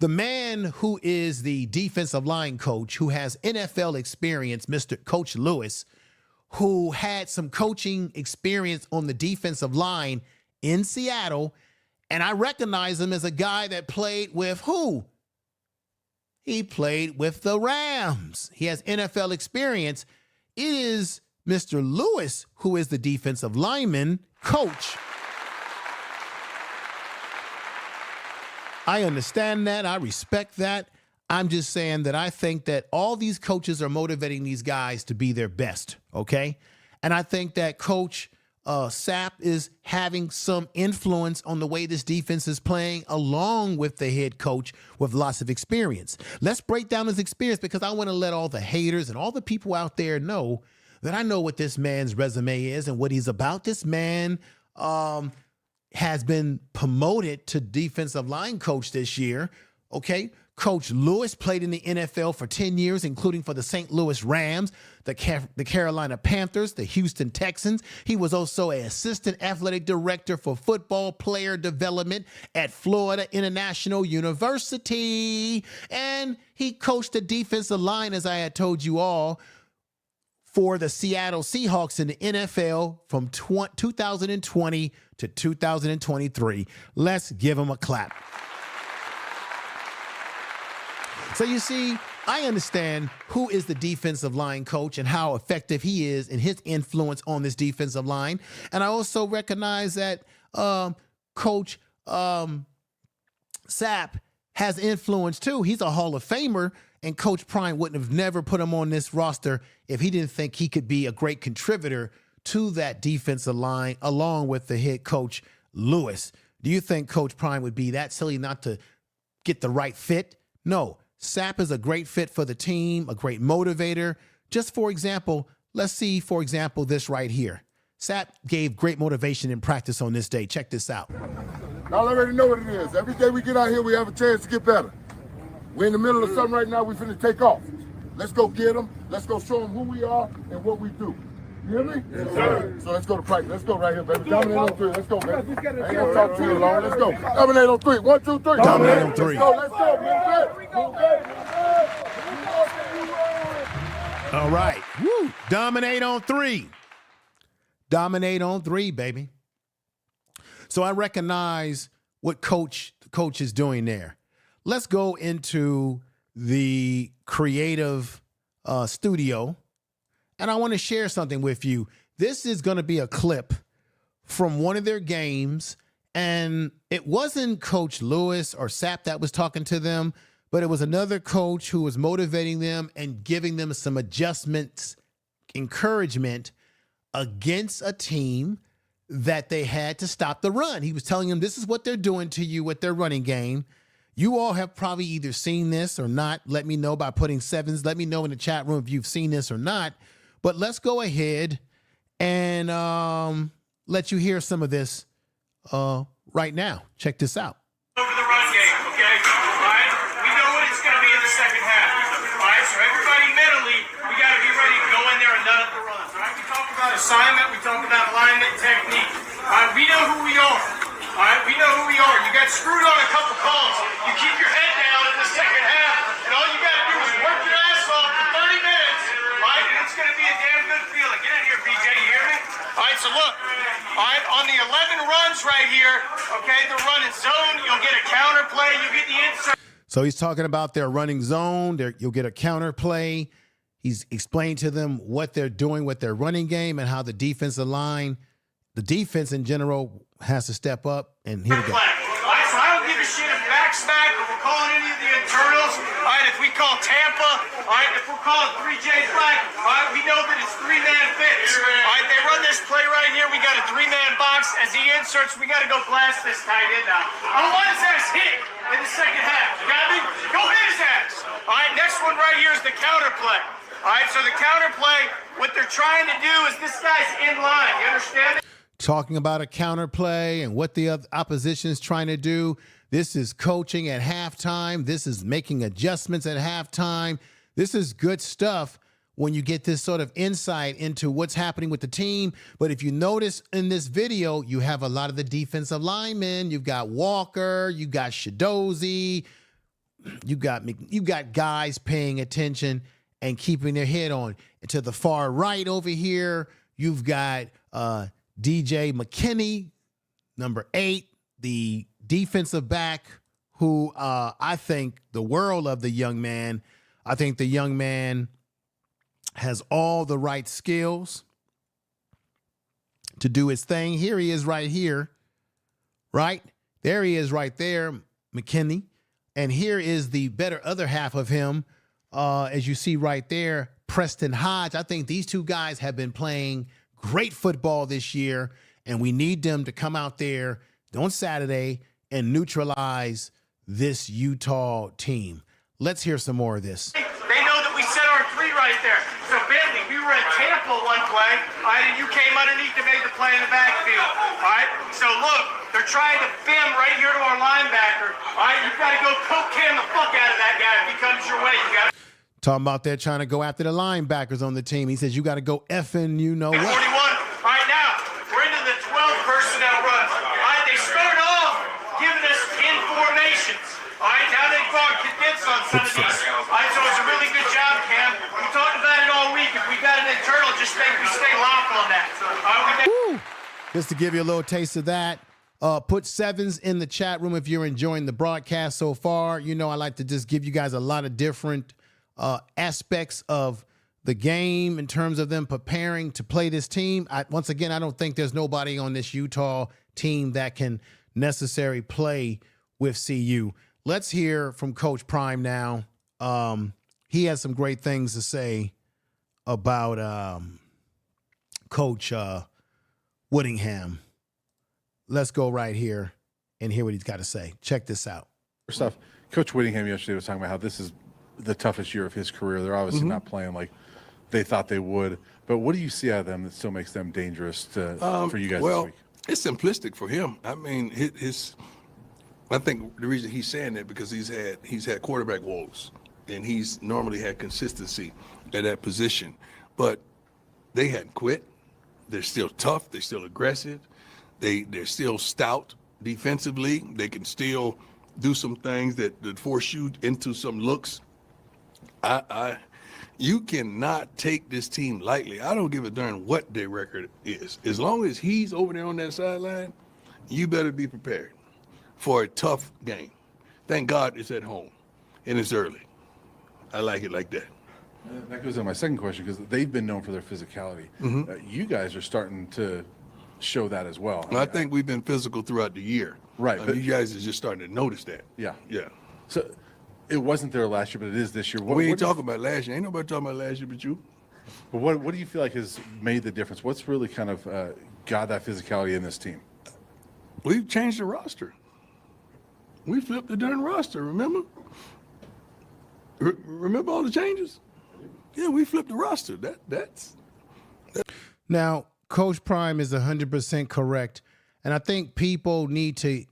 Speaker 1: The man who is the defensive line coach, who has NFL experience, Mr. Coach Lewis, who had some coaching experience on the defensive line in Seattle, and I recognize him as a guy that played with who? He played with the Rams. He has NFL experience. It is Mr. Lewis who is the defensive lineman coach. I understand that. I respect that. I'm just saying that I think that all these coaches are motivating these guys to be their best, okay? And I think that Coach Sapp is having some influence on the way this defense is playing, along with the head coach with lots of experience. Let's break down his experience, because I want to let all the haters and all the people out there know that I know what this man's resume is and what he's about. This man has been promoted to defensive line coach this year, okay? Coach Lewis played in the NFL for 10 years, including for the St. Louis Rams, the Carolina Panthers, the Houston Texans. He was also an assistant athletic director for football player development at Florida International University. And he coached the defensive line, as I had told you all, for the Seattle Seahawks in the NFL from 2020 to 2023. Let's give him a clap. So you see, I understand who is the defensive line coach and how effective he is in his influence on this defensive line. And I also recognize that Coach Sapp has influence too. He's a Hall of Famer, and Coach Prime wouldn't have never put him on this roster if he didn't think he could be a great contributor to that defensive line, along with the head coach Lewis. Do you think Coach Prime would be that silly not to get the right fit? No. Sapp is a great fit for the team, a great motivator. Just for example, let's see, for example, this right here. Sapp gave great motivation in practice on this day. Check this out.
Speaker 5: Y'all already know what it is. Every day we get out here, we have a chance to get better. We're in the middle of something right now. We finna take off. Let's go get them. Let's go show them who we are and what we do. You hear me? Yes, sir. So let's go to practice. Let's go right here, baby. Dominate on three. Let's go, baby. I ain't gonna talk to you long. Let's go. Dominate on three. 1, 2, 3.
Speaker 1: Dominate on three.
Speaker 5: Let's go.
Speaker 1: All right. Woo. Dominate on three. Dominate on three, baby. So I recognize what the coach is doing there. Let's go into the creative studio, and I want to share something with you. This is going to be a clip from one of their games, and it wasn't Coach Lewis or Sapp that was talking to them, but it was another coach who was motivating them and giving them some adjustments, encouragement against a team that they had to stop the run. He was telling them, this is what they're doing to you with their running game. You all have probably either seen this or not. Let me know by putting sevens. Let me know in the chat room if you've seen this or not. But let's go ahead and let you hear some of this right now. Check this out.
Speaker 6: Over the run game, okay? All right? We know what it's going to be in the second half. All right? So everybody mentally, we got to be ready to go in there and nut up the runs. All right? We talk about assignment. We talk about alignment, technique. All right? We know who we are. All right? We know who we are. You got screwed on a couple calls. You keep your head down in the second half, and all you got to do is work your ass off for 30 minutes. All right? And it's going to be a damn good feeling. Get in here, BJ. You hear me? All right? So look. All right, on the 11 runs right here, okay, the run is zone, you'll get a counter play, you get the insert.
Speaker 1: So he's talking about their running zone, you'll get a counter play. He's explained to them what they're doing with their running game and how the defensive line, the defense in general, has to step up. And here we go.
Speaker 6: All right, so I don't give a shit if back smack or we're calling any of the internals. All right, if we call Tampa All right, if we're calling 3J flag, all right, we know that it's three-man fits. All right, they run this play right here. We got a three-man box. As he inserts, we got to go blast this tight end now. I want his ass hit in the second half. You got me? Go hit his ass. All right, next one right here is the counter play. All right, so the counter play, what they're trying to do is this guy's in line. You understand?
Speaker 1: Talking about a counter play and what the opposition is trying to do. This is coaching at halftime. This is making adjustments at halftime. This is good stuff when you get this sort of insight into what's happening with the team. But if you notice in this video, you have a lot of the defensive linemen. You've got Walker, you got Shadozy, you got guys paying attention and keeping their head on. And to the far right over here, you've got DJ McKinney, number 8, the defensive back, who I think the world of the young man. I think the young man has all the right skills to do his thing. Here he is right here, right? There he is right there, McKinney. And here is the better other half of him, as you see right there, Preston Hodge. I think these two guys have been playing great football this year, and we need them to come out there on Saturday and neutralize this Utah team. Let's hear some more of this.
Speaker 6: They know that we set our three right there. So, Bentley, we were at Tampa one play, all right, and you came underneath and made the play in the backfield, all right? So, look, they're trying to bim right here to our linebacker, all right? You've got to go coke can the fuck out of that guy if he comes your way. You got to.
Speaker 1: Talking about they're trying to go after the linebackers on the team. He says you got to go effing you know what.
Speaker 6: 41. All right, now, we're into the 12 personnel runs. All right, they start off giving us 10 formations. All right, now they've gone condensed on some of these. All right, so it's a really good job, Cam. We talked about it all week. If we got an internal, just think we stay locked on that.
Speaker 1: Just to give you a little taste of that. Put sevens in the chat room if you're enjoying the broadcast so far. You know, I like to just give you guys a lot of different aspects of the game in terms of them preparing to play this team. Once again, I don't think there's nobody on this Utah team that can necessarily play with CU. Let's hear from Coach Prime now. He has some great things to say about Coach Whittingham. Let's go right here and hear what he's got to say. Check this out.
Speaker 7: First off, Coach Whittingham yesterday was talking about how this is the toughest year of his career. They're obviously not playing like they thought they would. But what do you see out of them that still makes them dangerous for you guys this week?
Speaker 8: It's simplistic for him. I mean, I think the reason he's saying that because he's had quarterback woes, and he's normally had consistency at that position. But they hadn't quit. They're still tough. They're still aggressive. They're still stout defensively. They can still do some things that force you into some looks. You cannot take this team lightly. I don't give a darn what their record is. As long as he's over there on that sideline, you better be prepared for a tough game. Thank God it's at home and it's early. I like it like that.
Speaker 7: That goes to my second question, because they've been known for their physicality. You guys are starting to show that as well.
Speaker 8: I think we've been physical throughout the year.
Speaker 7: Right.
Speaker 8: But you guys are just starting to notice that.
Speaker 7: Yeah.
Speaker 8: Yeah.
Speaker 7: So it wasn't there last year, but it is this year.
Speaker 8: We ain't talking about last year. Ain't nobody talking about last year but you.
Speaker 7: But what do you feel like has made the difference? What's really kind of got that physicality in this team?
Speaker 8: We've changed the roster. We flipped the darn roster, remember? Remember all the changes? Yeah, we flipped the roster. That's.
Speaker 1: Now, Coach Prime is 100% correct, and I think people need to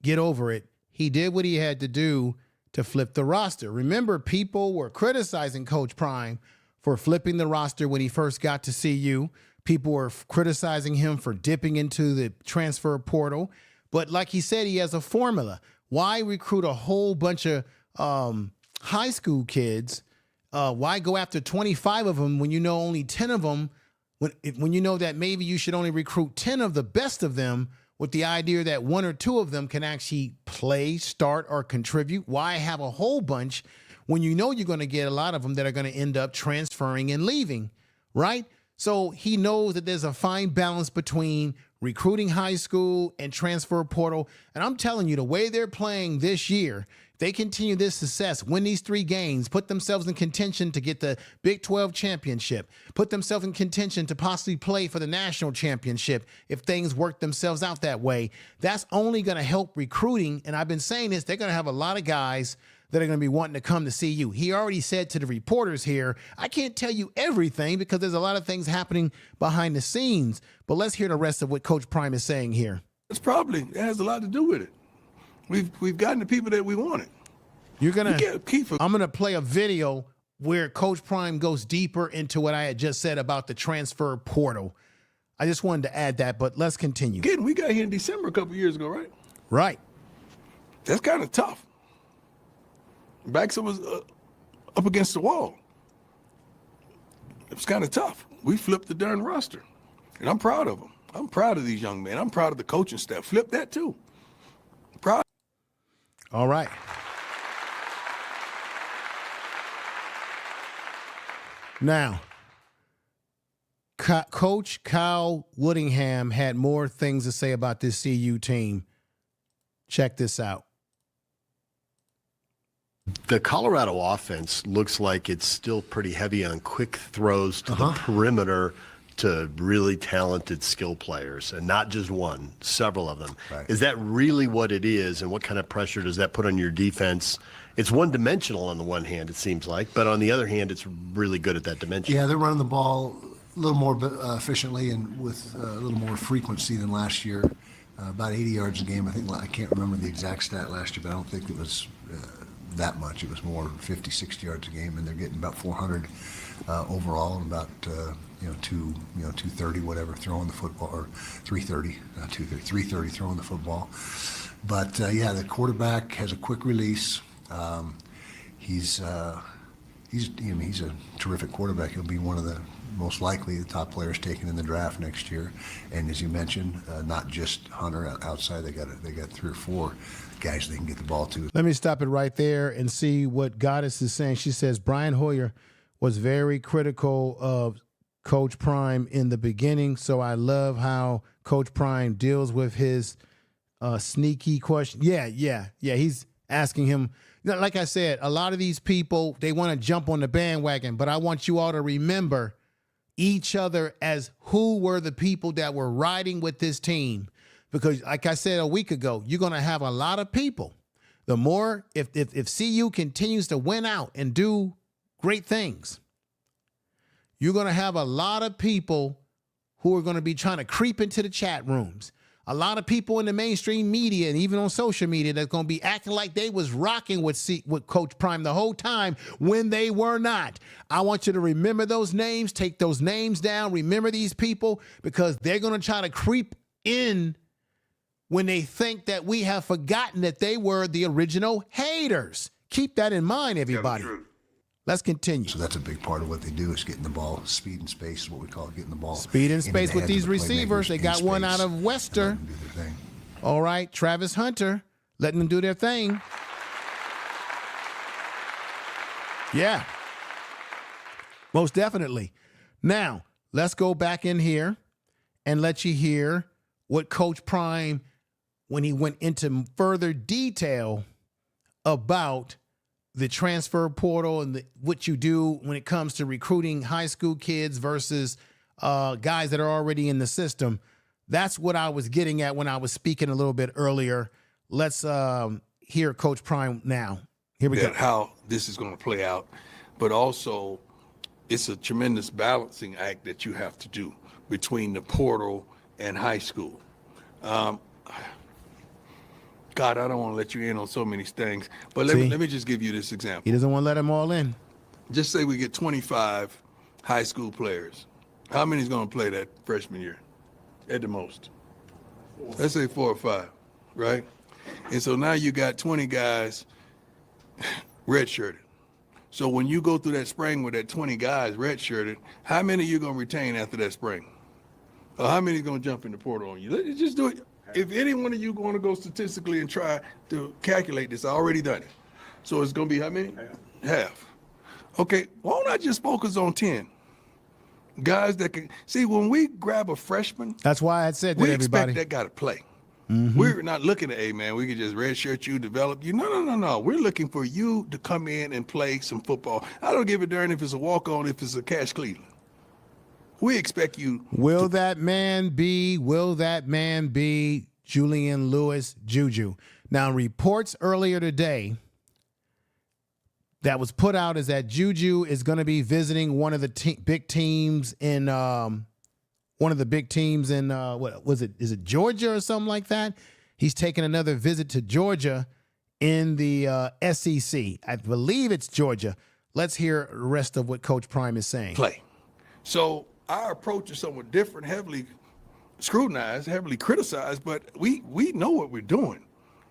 Speaker 1: get over it. He did what he had to do to flip the roster. Remember, people were criticizing Coach Prime for flipping the roster when he first got to CU. People were criticizing him for dipping into the transfer portal. But like he said, he has a formula. Why recruit a whole bunch of high school kids? Why go after 25 of them when you know only 10 of them, when you know that maybe you should only recruit 10 of the best of them with the idea that 1 or 2 of them can actually play, start, or contribute? Why have a whole bunch when you know you're going to get a lot of them that are going to end up transferring and leaving, right? So he knows that there's a fine balance between recruiting high school and transfer portal. And I'm telling you, the way they're playing this year, they continue this success, win these 3 games, put themselves in contention to get the Big 12 championship, put themselves in contention to possibly play for the national championship if things work themselves out that way, that's only going to help recruiting. And I've been saying this, they're going to have a lot of guys that are going to be wanting to come to see you. He already said to the reporters here, I can't tell you everything because there's a lot of things happening behind the scenes, but let's hear the rest of what Coach Prime is saying here.
Speaker 8: It has a lot to do with it. We've gotten the people that we wanted. I'm gonna play a video where Coach Prime goes deeper into what I had just said about the transfer portal. I just wanted to add that, but let's continue. Again, we got here in December a couple years ago, right?
Speaker 1: Right.
Speaker 8: That's kind of tough. Baxter was up against the wall. It was kind of tough. We flipped the darn roster, and I'm proud of them. I'm proud of these young men. I'm proud of the coaching staff. Flip that too. Proud.
Speaker 1: All right. Now, Coach Kyle Whittingham had more things to say about this CU team. Check this out.
Speaker 9: The Colorado offense looks like it's still pretty heavy on quick throws to the perimeter to really talented skill players, and not just one, several of them.
Speaker 3: Right.
Speaker 9: Is that really what it is, and what kind of pressure does that put on your defense? It's one-dimensional on the one hand, it seems like, but on the other hand, it's really good at that dimension.
Speaker 3: Yeah, they're running the ball a little more efficiently and with a little more frequency than last year. About 80 yards a game. I can't remember the exact stat last year, but I don't think it was that much. It was more 50, 60 yards a game, and they're getting about 400 overall, and about 230 whatever throwing the football, or 330, not 230, 330 throwing the football. But yeah, the quarterback has a quick release. He's a terrific quarterback. He'll be one of the most likely the top players taken in the draft next year. And as you mentioned, not just Hunter outside. They got 3 or 4 guys they can get the ball to.
Speaker 1: Let me stop it right there and see what Goddess is saying. She says Brian Hoyer was very critical of Coach Prime in the beginning, so I love how Coach Prime deals with his sneaky question. Yeah. He's asking him. Like I said, a lot of these people, they want to jump on the bandwagon, but I want you all to remember each other as who were the people that were riding with this team. Because like I said a week ago, you're going to have a lot of people. The more, if CU continues to win out and do great things, you're going to have a lot of people who are going to be trying to creep into the chat rooms. A lot of people in the mainstream media and even on social media that's going to be acting like they was rocking with Coach Prime the whole time when they were not. I want you to remember those names, take those names down, remember these people, because they're going to try to creep in when they think that we have forgotten that they were the original haters. Keep that in mind, everybody. Let's continue.
Speaker 3: So that's a big part of what they do is getting the ball. Speed and space is what we call it, getting the ball.
Speaker 1: Speed and space with these receivers. They got one out of Wester. All right, Travis Hunter, letting them do their thing. Yeah, most definitely. Now, let's go back in here and let you hear what Coach Prime, when he went into further detail about the transfer portal and what you do when it comes to recruiting high school kids versus guys that are already in the system. That's what I was getting at when I was speaking a little bit earlier. Let's hear Coach Prime now. Here we go.
Speaker 8: How this is going to play out, but also it's a tremendous balancing act that you have to do between the portal and high school. God, I don't want to let you in on so many things, but let me just give you this example.
Speaker 1: He doesn't want to let them all in.
Speaker 8: Just say we get 25 high school players. How many is going to play that freshman year at the most? Let's say 4 or 5, right? And so now you got 20 guys redshirted. So when you go through that spring with that 20 guys redshirted, how many are you going to retain after that spring? Or how many are going to jump in the portal on you? Let's just do it. If any one of you going to go statistically and try to calculate this, I already done it. So it's going to be how many? Half. Okay, why don't I just focus on 10? Guys that can, see, when we grab a freshman.
Speaker 1: That's why I said that,
Speaker 8: we
Speaker 1: everybody.
Speaker 8: expect that guy to play. We're not looking at, hey, man, we can just redshirt you, develop you. No. We're looking for you to come in and play some football. I don't give a darn if it's a walk-on, if it's a Cash Cleveland. We expect you.
Speaker 1: Will that man be Julian Lewis Juju? Now, reports earlier today that was put out is that Juju is going to be visiting one of the big teams in what was it? Is it Georgia or something like that? He's taking another visit to Georgia in the SEC. I believe it's Georgia. Let's hear the rest of what Coach Prime is saying.
Speaker 8: Play. So our approach is somewhat different, heavily scrutinized, heavily criticized, but we know what we're doing.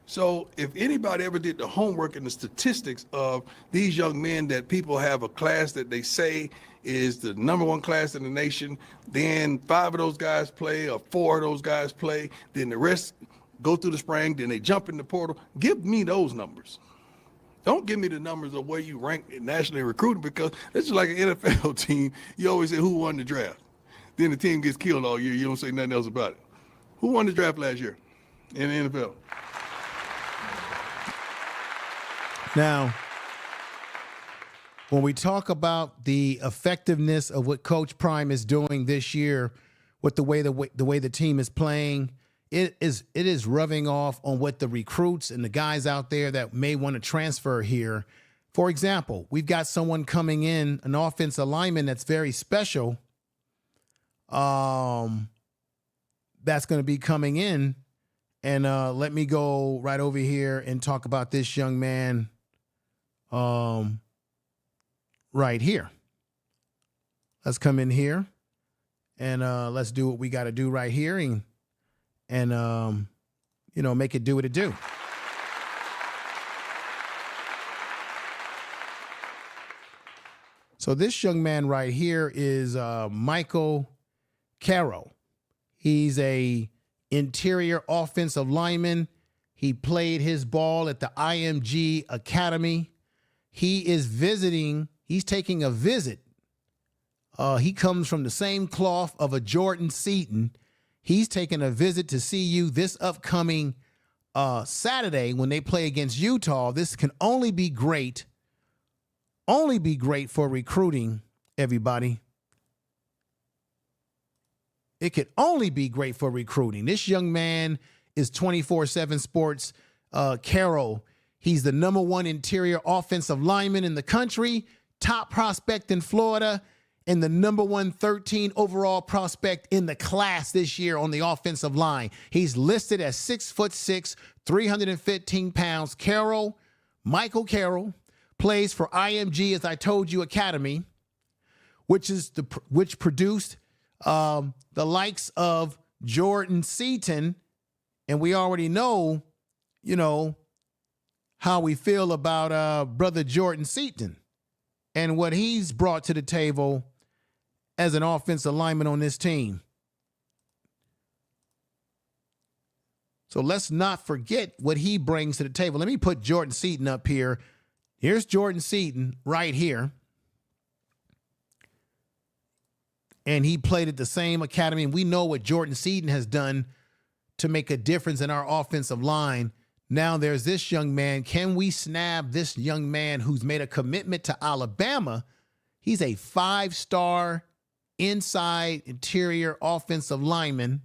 Speaker 8: So if anybody ever did the homework and the statistics of these young men, that people have a class that they say is the #1 class in the nation, then 5 of those guys play or 4 of those guys play, then the rest go through the spring, then they jump in the portal. Give me those numbers. Don't give me the numbers of where you rank nationally recruiting, because this is like an NFL team. You always say who won the draft. Then the team gets killed all year. You don't say nothing else about it. Who won the draft last year in the NFL?
Speaker 1: Now, when we talk about the effectiveness of what Coach Prime is doing this year, with the way the team is playing, it is rubbing off on what the recruits and the guys out there that may want to transfer here. For example, we've got someone coming in, an offensive lineman that's very special. That's going to be coming in, and let me go right over here and talk about this young man. Right here. Let's come in here and let's do what we got to do right here and make it do what it do. So this young man right here is Michael Carroll. He's a interior offensive lineman. He played his ball at the IMG Academy. He is he's taking a visit. He comes from the same cloth of a Jordan Seaton. He's taking a visit to CU this upcoming Saturday when they play against Utah. This can only be great for recruiting, everybody. It could only be great for recruiting. This young man is 24/7 Sports. Carroll. He's the #1 interior offensive lineman in the country, top prospect in Florida, and the #1 13 overall prospect in the class this year on the offensive line. He's listed as 6'6", 315 pounds. Michael Carroll, plays for IMG, as I told you, Academy, which produced the likes of Jordan Seaton, and we already know, how we feel about brother Jordan Seaton and what he's brought to the table as an offensive lineman on this team. So let's not forget what he brings to the table. Let me put Jordan Seaton up here. Here's Jordan Seaton right here. And he played at the same academy. And we know what Jordan Seaton has done to make a difference in our offensive line. Now there's this young man. Can we snab this young man who's made a commitment to Alabama? He's a 5-star inside interior offensive lineman,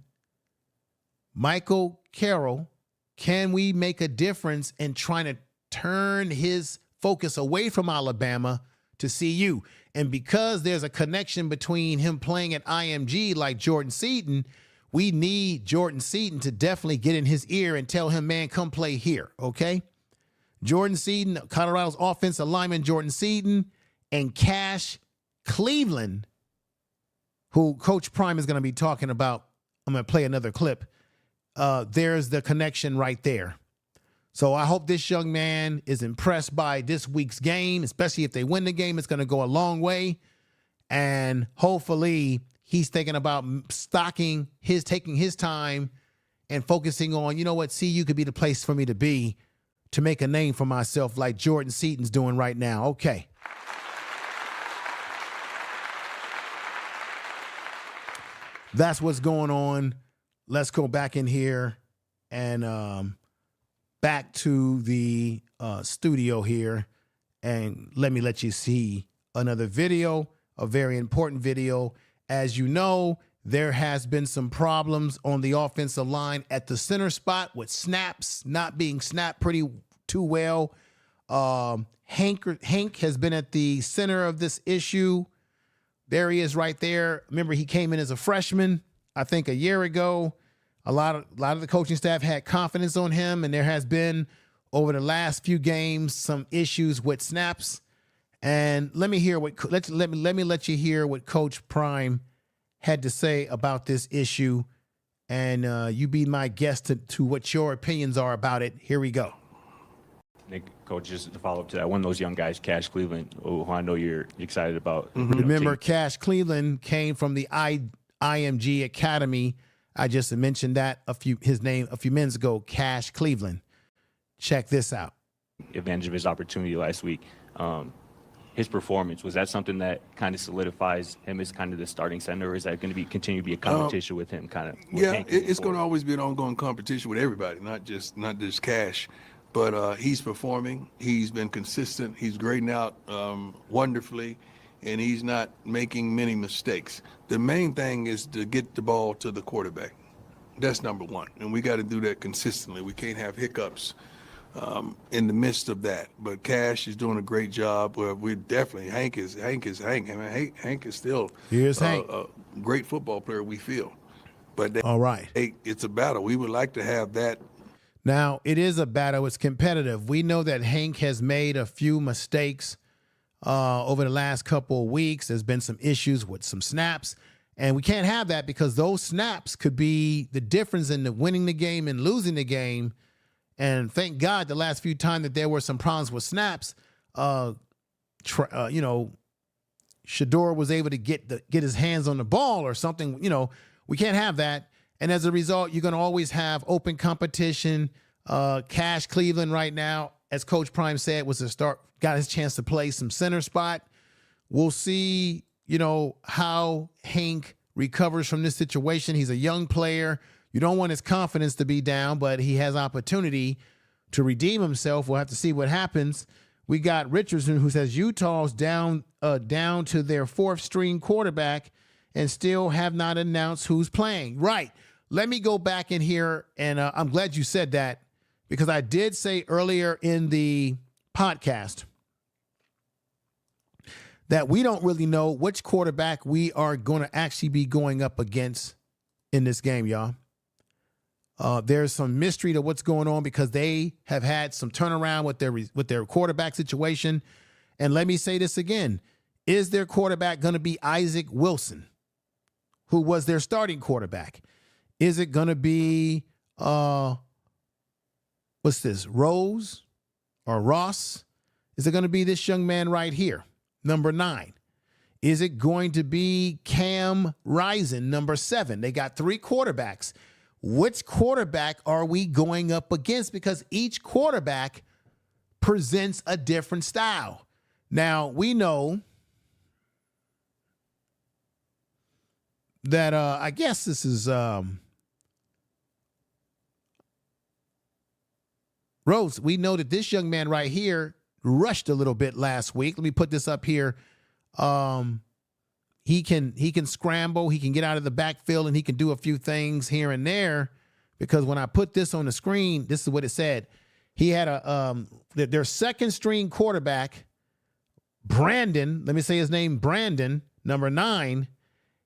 Speaker 1: Michael Carroll. Can we make a difference in trying to turn his focus away from Alabama to CU? And because there's a connection between him playing at IMG like Jordan Seaton, we need Jordan Seaton to definitely get in his ear and tell him, man, come play here, okay? Jordan Seaton, Colorado's offensive lineman, Jordan Seaton, and Cash Cleveland, who Coach Prime is going to be talking about. I'm going to play another clip. There's the connection right there. So I hope this young man is impressed by this week's game, especially if they win the game. It's going to go a long way. And hopefully he's thinking about taking his time and focusing on, CU could be the place for me to be, to make a name for myself like Jordan Seaton's doing right now. Okay. That's what's going on. Let's go back in here and back to the studio here, and let you see another video, a very important video. As you know, there has been some problems on the offensive line at the center spot with snaps not being snapped too well. Hank has been at the center of this issue. There he is right there. Remember, he came in as a freshman, I think, a year ago. A lot of the coaching staff had confidence on him, and there has been, over the last few games, some issues with snaps. And let me let you hear what Coach Prime had to say about this issue, and you be my guest to what your opinions are about it. Here we go.
Speaker 10: Nick, Coach, just to follow up to that, one of those young guys, Cash Cleveland, who I know you're excited about.
Speaker 1: Remember, Cash Cleveland came from the IMG Academy. I just mentioned that his name a few minutes ago, Cash Cleveland. Check this out.
Speaker 10: Advantage of his opportunity last week. His performance, was that something that kind of solidifies him as kind of the starting center, or is that going to continue to be a competition with him?
Speaker 8: It's going to always be an ongoing competition with everybody, not just Cash. But he's performing. He's been consistent. He's grading out wonderfully, and he's not making many mistakes. The main thing is to get the ball to the quarterback. That's number one, and we got to do that consistently. We can't have hiccups in the midst of that. But Cash is doing a great job. We definitely Hank is Hank. I mean, Hank is still a great football player. We feel, but
Speaker 1: all right,
Speaker 8: it's a battle. We would like to have that.
Speaker 1: Now, it is a battle. It's competitive. We know that Hank has made a few mistakes over the last couple of weeks. There's been some issues with some snaps, and we can't have that because those snaps could be the difference in the winning the game and losing the game. And thank God the last few times that there were some problems with snaps, Shador was able to get his hands on the ball or something. We can't have that. And as a result, you're going to always have open competition. Cash Cleveland right now, as Coach Prime said, got his chance to play some center spot. We'll see, how Hank recovers from this situation. He's a young player. You don't want his confidence to be down, but he has opportunity to redeem himself. We'll have to see what happens. We got Richardson, who says Utah's down to their fourth string quarterback and still have not announced who's playing. Right. Let me go back in here, and I'm glad you said that, because I did say earlier in the podcast that we don't really know which quarterback we are going to actually be going up against in this game, y'all. There's some mystery to what's going on because they have had some turnaround with their quarterback situation. And let me say this again. Is their quarterback going to be Isaac Wilson, who was their starting quarterback? Is it going to be, what's this, Rose or Ross? Is it going to be this young man right here, number 9? Is it going to be Cam Rising, number 7? They got 3 quarterbacks. Which quarterback are we going up against? Because each quarterback presents a different style. Now, we know that I guess this is Rose. We know that this young man right here rushed a little bit last week. Let me put this up here. He can scramble, he can get out of the backfield, and he can do a few things here and there. Because when I put this on the screen, this is what it said. He had their second string quarterback, Brandon. Let me say his name, Brandon, number 9.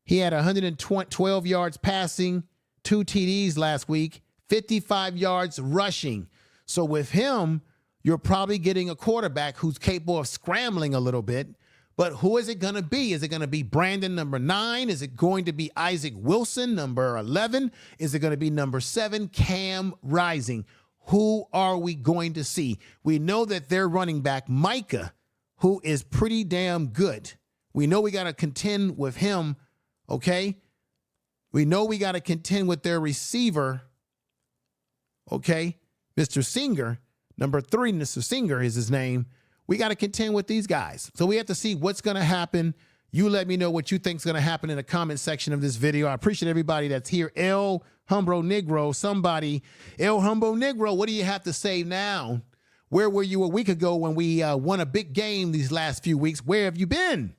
Speaker 1: He had 112 yards passing, 2 TDs last week, 55 yards rushing. So with him, you're probably getting a quarterback who's capable of scrambling a little bit. But who is it going to be? Is it going to be Brandon, number 9? Is it going to be Isaac Wilson, number 11? Is it going to be number 7, Cam Rising? Who are we going to see? We know that their running back, Micah, who is pretty damn good. We know we got to contend with him, okay? We know we got to contend with their receiver, okay? Mr. Singer, number 3, Mr. Singer is his name. We got to contend with these guys. So we have to see what's going to happen. You let me know what you think is going to happen in the comment section of this video. I appreciate everybody that's here. El Humbo Negro, somebody. El Humbo Negro, what do you have to say now? Where were you a week ago when we won a big game these last few weeks? Where have you been?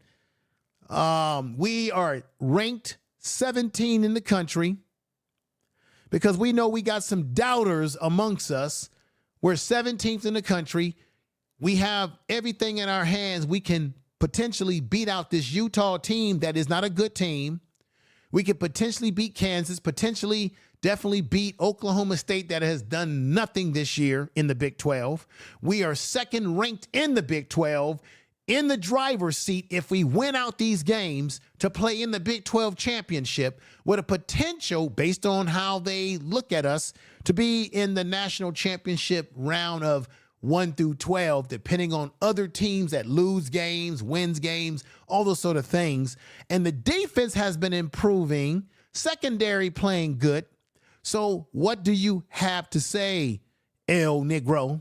Speaker 1: We are ranked 17 in the country because we know we got some doubters amongst us. We're 17th in the country. We have everything in our hands. We can potentially beat out this Utah team that is not a good team. We could potentially beat Kansas, potentially definitely beat Oklahoma State that has done nothing this year in the Big 12. We are second ranked in the Big 12, in the driver's seat if we win out these games to play in the Big 12 championship, with a potential, based on how they look at us, to be in the national championship round of 1 through 12, depending on other teams that lose games, wins games, all those sort of things. And the defense has been improving, secondary playing good. So what do you have to say, El Negro?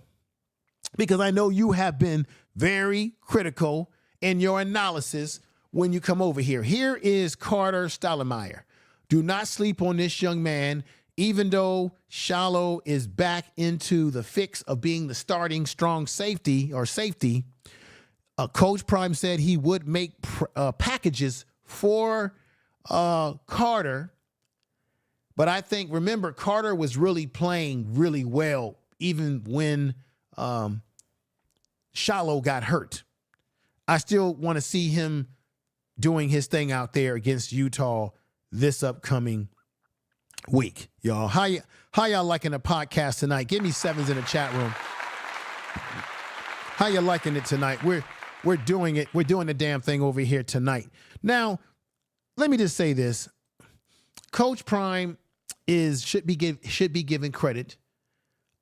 Speaker 1: Because I know you have been very critical in your analysis when you come over here. Here is Carter Stoudemire. Do not sleep on this young man. Even though Shallow is back into the fix of being the starting strong safety, Coach Prime said he would make packages for Carter. But I think, remember, Carter was really playing really well even when Shallow got hurt. I still want to see him doing his thing out there against Utah this upcoming week. Y'all, how y'all liking the podcast tonight? Give me sevens in the chat room. How you liking it tonight? We're doing it. We're doing the damn thing over here tonight. Now, let me just say this. Coach Prime should be given credit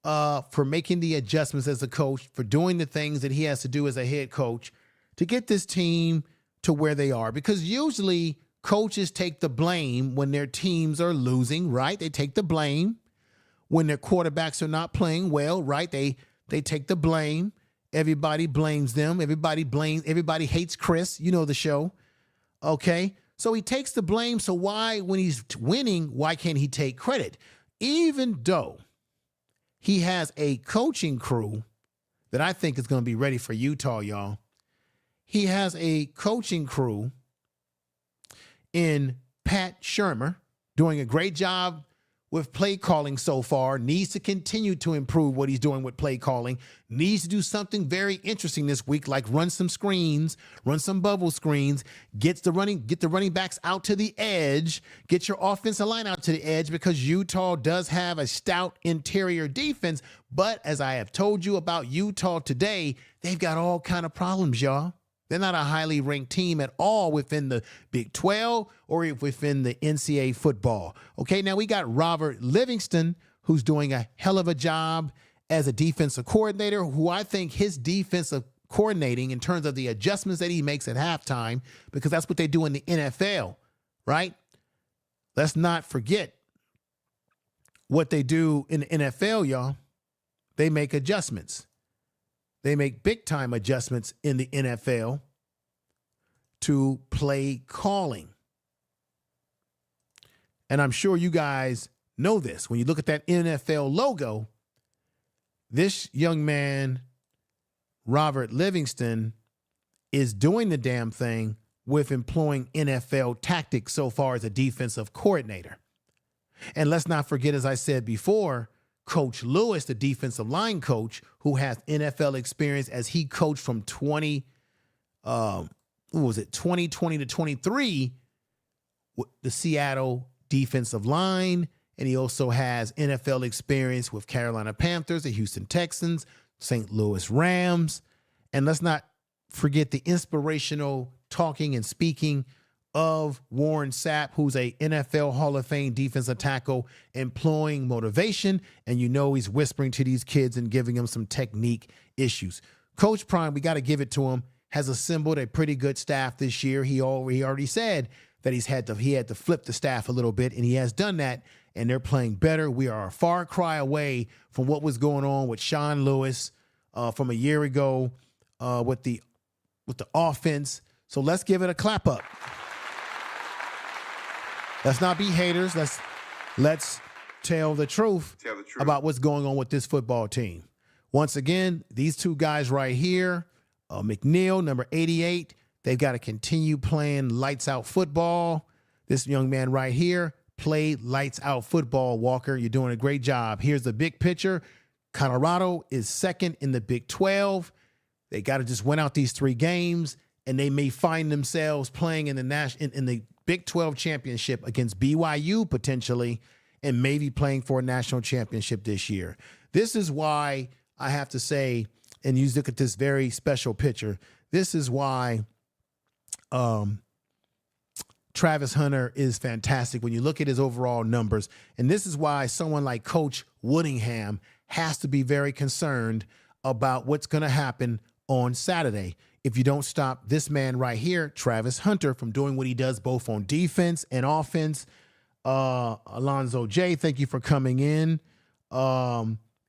Speaker 1: for making the adjustments as a coach, for doing the things that he has to do as a head coach to get this team to where they are. Because usually coaches take the blame when their teams are losing, right? They take the blame when their quarterbacks are not playing well, right? They take the blame. Everybody blames them. Everybody hates Chris. You know the show. Okay? So he takes the blame. So why, when he's winning, why can't he take credit? Even though he has a coaching crew that I think is going to be ready for Utah, y'all. He has a coaching crew in Pat Shermer doing a great job with play calling so far, needs to continue to improve what he's doing with play calling, needs to do something very interesting this week, like run some screens, run some bubble screens, get the running backs out to the edge, get your offensive line out to the edge, because Utah does have a stout interior defense. But as I have told you about Utah today, they've got all kind of problems, y'all. They're not a highly ranked team at all within the Big 12 or within the NCAA football. Okay, now we got Robert Livingston, who's doing a hell of a job as a defensive coordinator, who I think his defensive coordinating in terms of the adjustments that he makes at halftime, because that's what they do in the NFL, right? Let's not forget what they do in the NFL, y'all. They make adjustments. They make big-time adjustments in the NFL to play calling. And I'm sure you guys know this. When you look at that NFL logo, this young man, Robert Livingston, is doing the damn thing with employing NFL tactics so far as a defensive coordinator. And let's not forget, as I said before, Coach Lewis, the defensive line coach, who has NFL experience as he coached from 2020 to 23, the Seattle defensive line. And he also has NFL experience with Carolina Panthers, the Houston Texans, St. Louis Rams. And let's not forget the inspirational talking and speaking of Warren Sapp, who's a NFL Hall of Fame defensive tackle, employing motivation. And you know he's whispering to these kids and giving them some technique issues. Coach Prime, we got to give it to him, has assembled a pretty good staff this year. He already said that he had to flip the staff a little bit, and he has done that, and they're playing better. We are a far cry away from what was going on with Sean Lewis from a year ago with the offense. So let's give it a clap up. Let's not be haters. Let's tell the truth about what's going on with this football team. Once again, these two guys right here, McNeil, number 88, they've got to continue playing lights out football. This young man right here played lights out football, Walker. You're doing a great job. Here's the big picture. Colorado is second in the Big 12. They got to just win out these 3 games, and they may find themselves playing in the Big 12 championship against BYU potentially, and maybe playing for a national championship this year. This is why I have to say, and you look at this very special picture, this is why Travis Hunter is fantastic when you look at his overall numbers. And this is why someone like Coach Whittingham has to be very concerned about what's going to happen on Saturday if you don't stop this man right here, Travis Hunter, from doing what he does both on defense and offense. Alonzo J, thank you for coming in.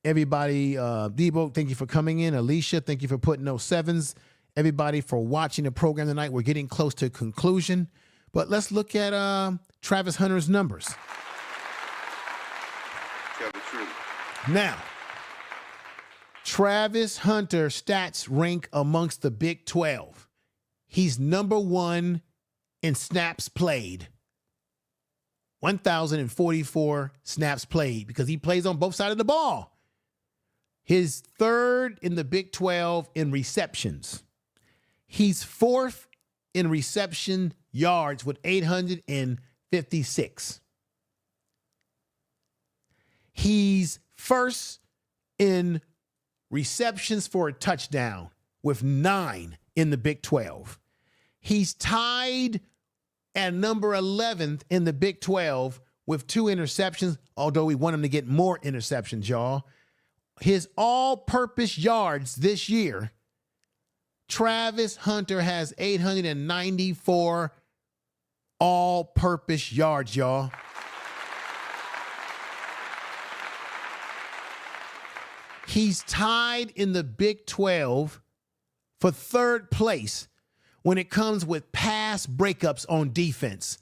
Speaker 1: Everybody, Debo, thank you for coming in. Alicia, thank you for putting those 7s. Everybody for watching the program tonight. We're getting close to conclusion, but let's look at Travis Hunter's numbers.
Speaker 4: Tell the truth.
Speaker 1: Now, Travis Hunter stats rank amongst the Big 12. He's number 1 in snaps played. 1,044 snaps played because he plays on both sides of the ball. His 3rd in the Big 12 in receptions. He's 4th in reception yards with 856. He's 1st in receptions for a touchdown with 9 in the Big 12. He's tied at number 11th in the Big 12 with 2 interceptions, although we want him to get more interceptions, y'all. His all-purpose yards this year, Travis Hunter has 894 all-purpose yards, y'all. He's tied in the Big 12 for 3rd place when it comes with pass breakups on defense.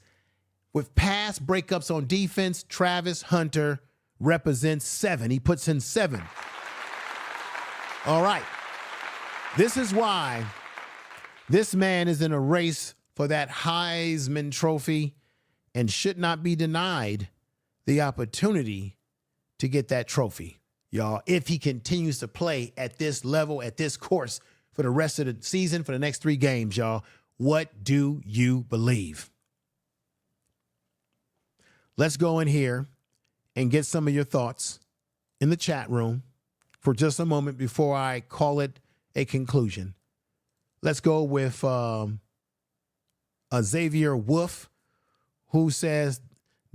Speaker 1: With pass breakups on defense, Travis Hunter represents 7. He puts in 7. All right. This is why this man is in a race for that Heisman Trophy and should not be denied the opportunity to get that trophy, y'all, if he continues to play at this level, at this course for the rest of the season, for the next 3 games, y'all. What do you believe? Let's go in here and get some of your thoughts in the chat room for just a moment before I call it a conclusion. Let's go with Xavier Wolf, who says,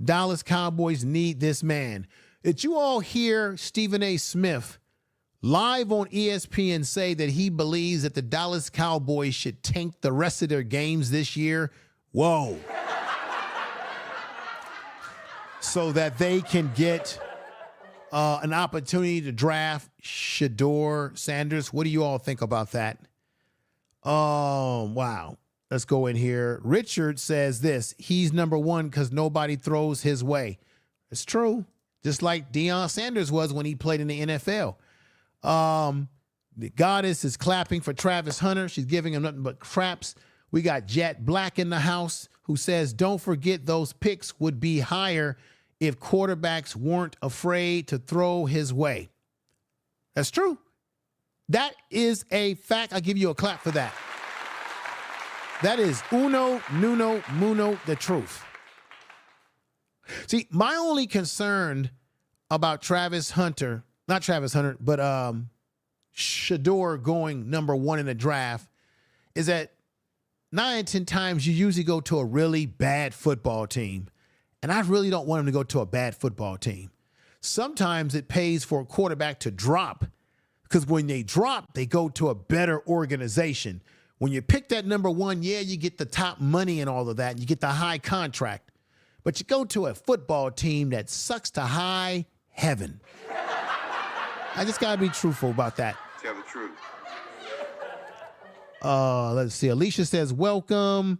Speaker 1: Dallas Cowboys need this man. Did you all hear Stephen A. Smith live on ESPN say that he believes that the Dallas Cowboys should tank the rest of their games this year? Whoa. So that they can get an opportunity to draft Deion Sanders. What do you all think about that? Wow. Let's go in here. Richard says this. He's number 1 because nobody throws his way. It's true. Just like Deion Sanders was when he played in the NFL. The goddess is clapping for Travis Hunter. She's giving him nothing but craps. We got Jet Black in the house who says, don't forget those picks would be higher if quarterbacks weren't afraid to throw his way. That's true. That is a fact. I'll give you a clap for that. That is uno, nuno, muno, the truth. See, my only concern about Travis Hunter, not Travis Hunter, but Shador going number 1 in the draft is that 9 and 10 times you usually go to a really bad football team. And I really don't want him to go to a bad football team. Sometimes it pays for a quarterback to drop because when they drop, they go to a better organization. When you pick that number 1, yeah, you get the top money and all of that. You get the high contract. But you go to a football team that sucks to high heaven. I just got to be truthful about that.
Speaker 4: Tell the truth.
Speaker 1: Let's see. Alicia says, welcome.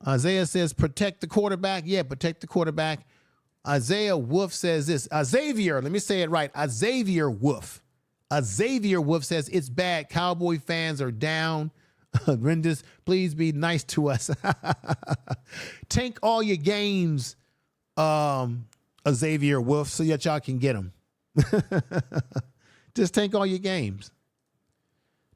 Speaker 1: Isaiah says, protect the quarterback. Yeah, protect the quarterback. Isaiah Wolf says this. Xavier, let me say it right. Xavier Wolf. Xavier Wolf says, it's bad. Cowboy fans are down. Rendis, please be nice to us. Tank all your games, Xavier Wolf, so that y'all can get them. Just tank all your games.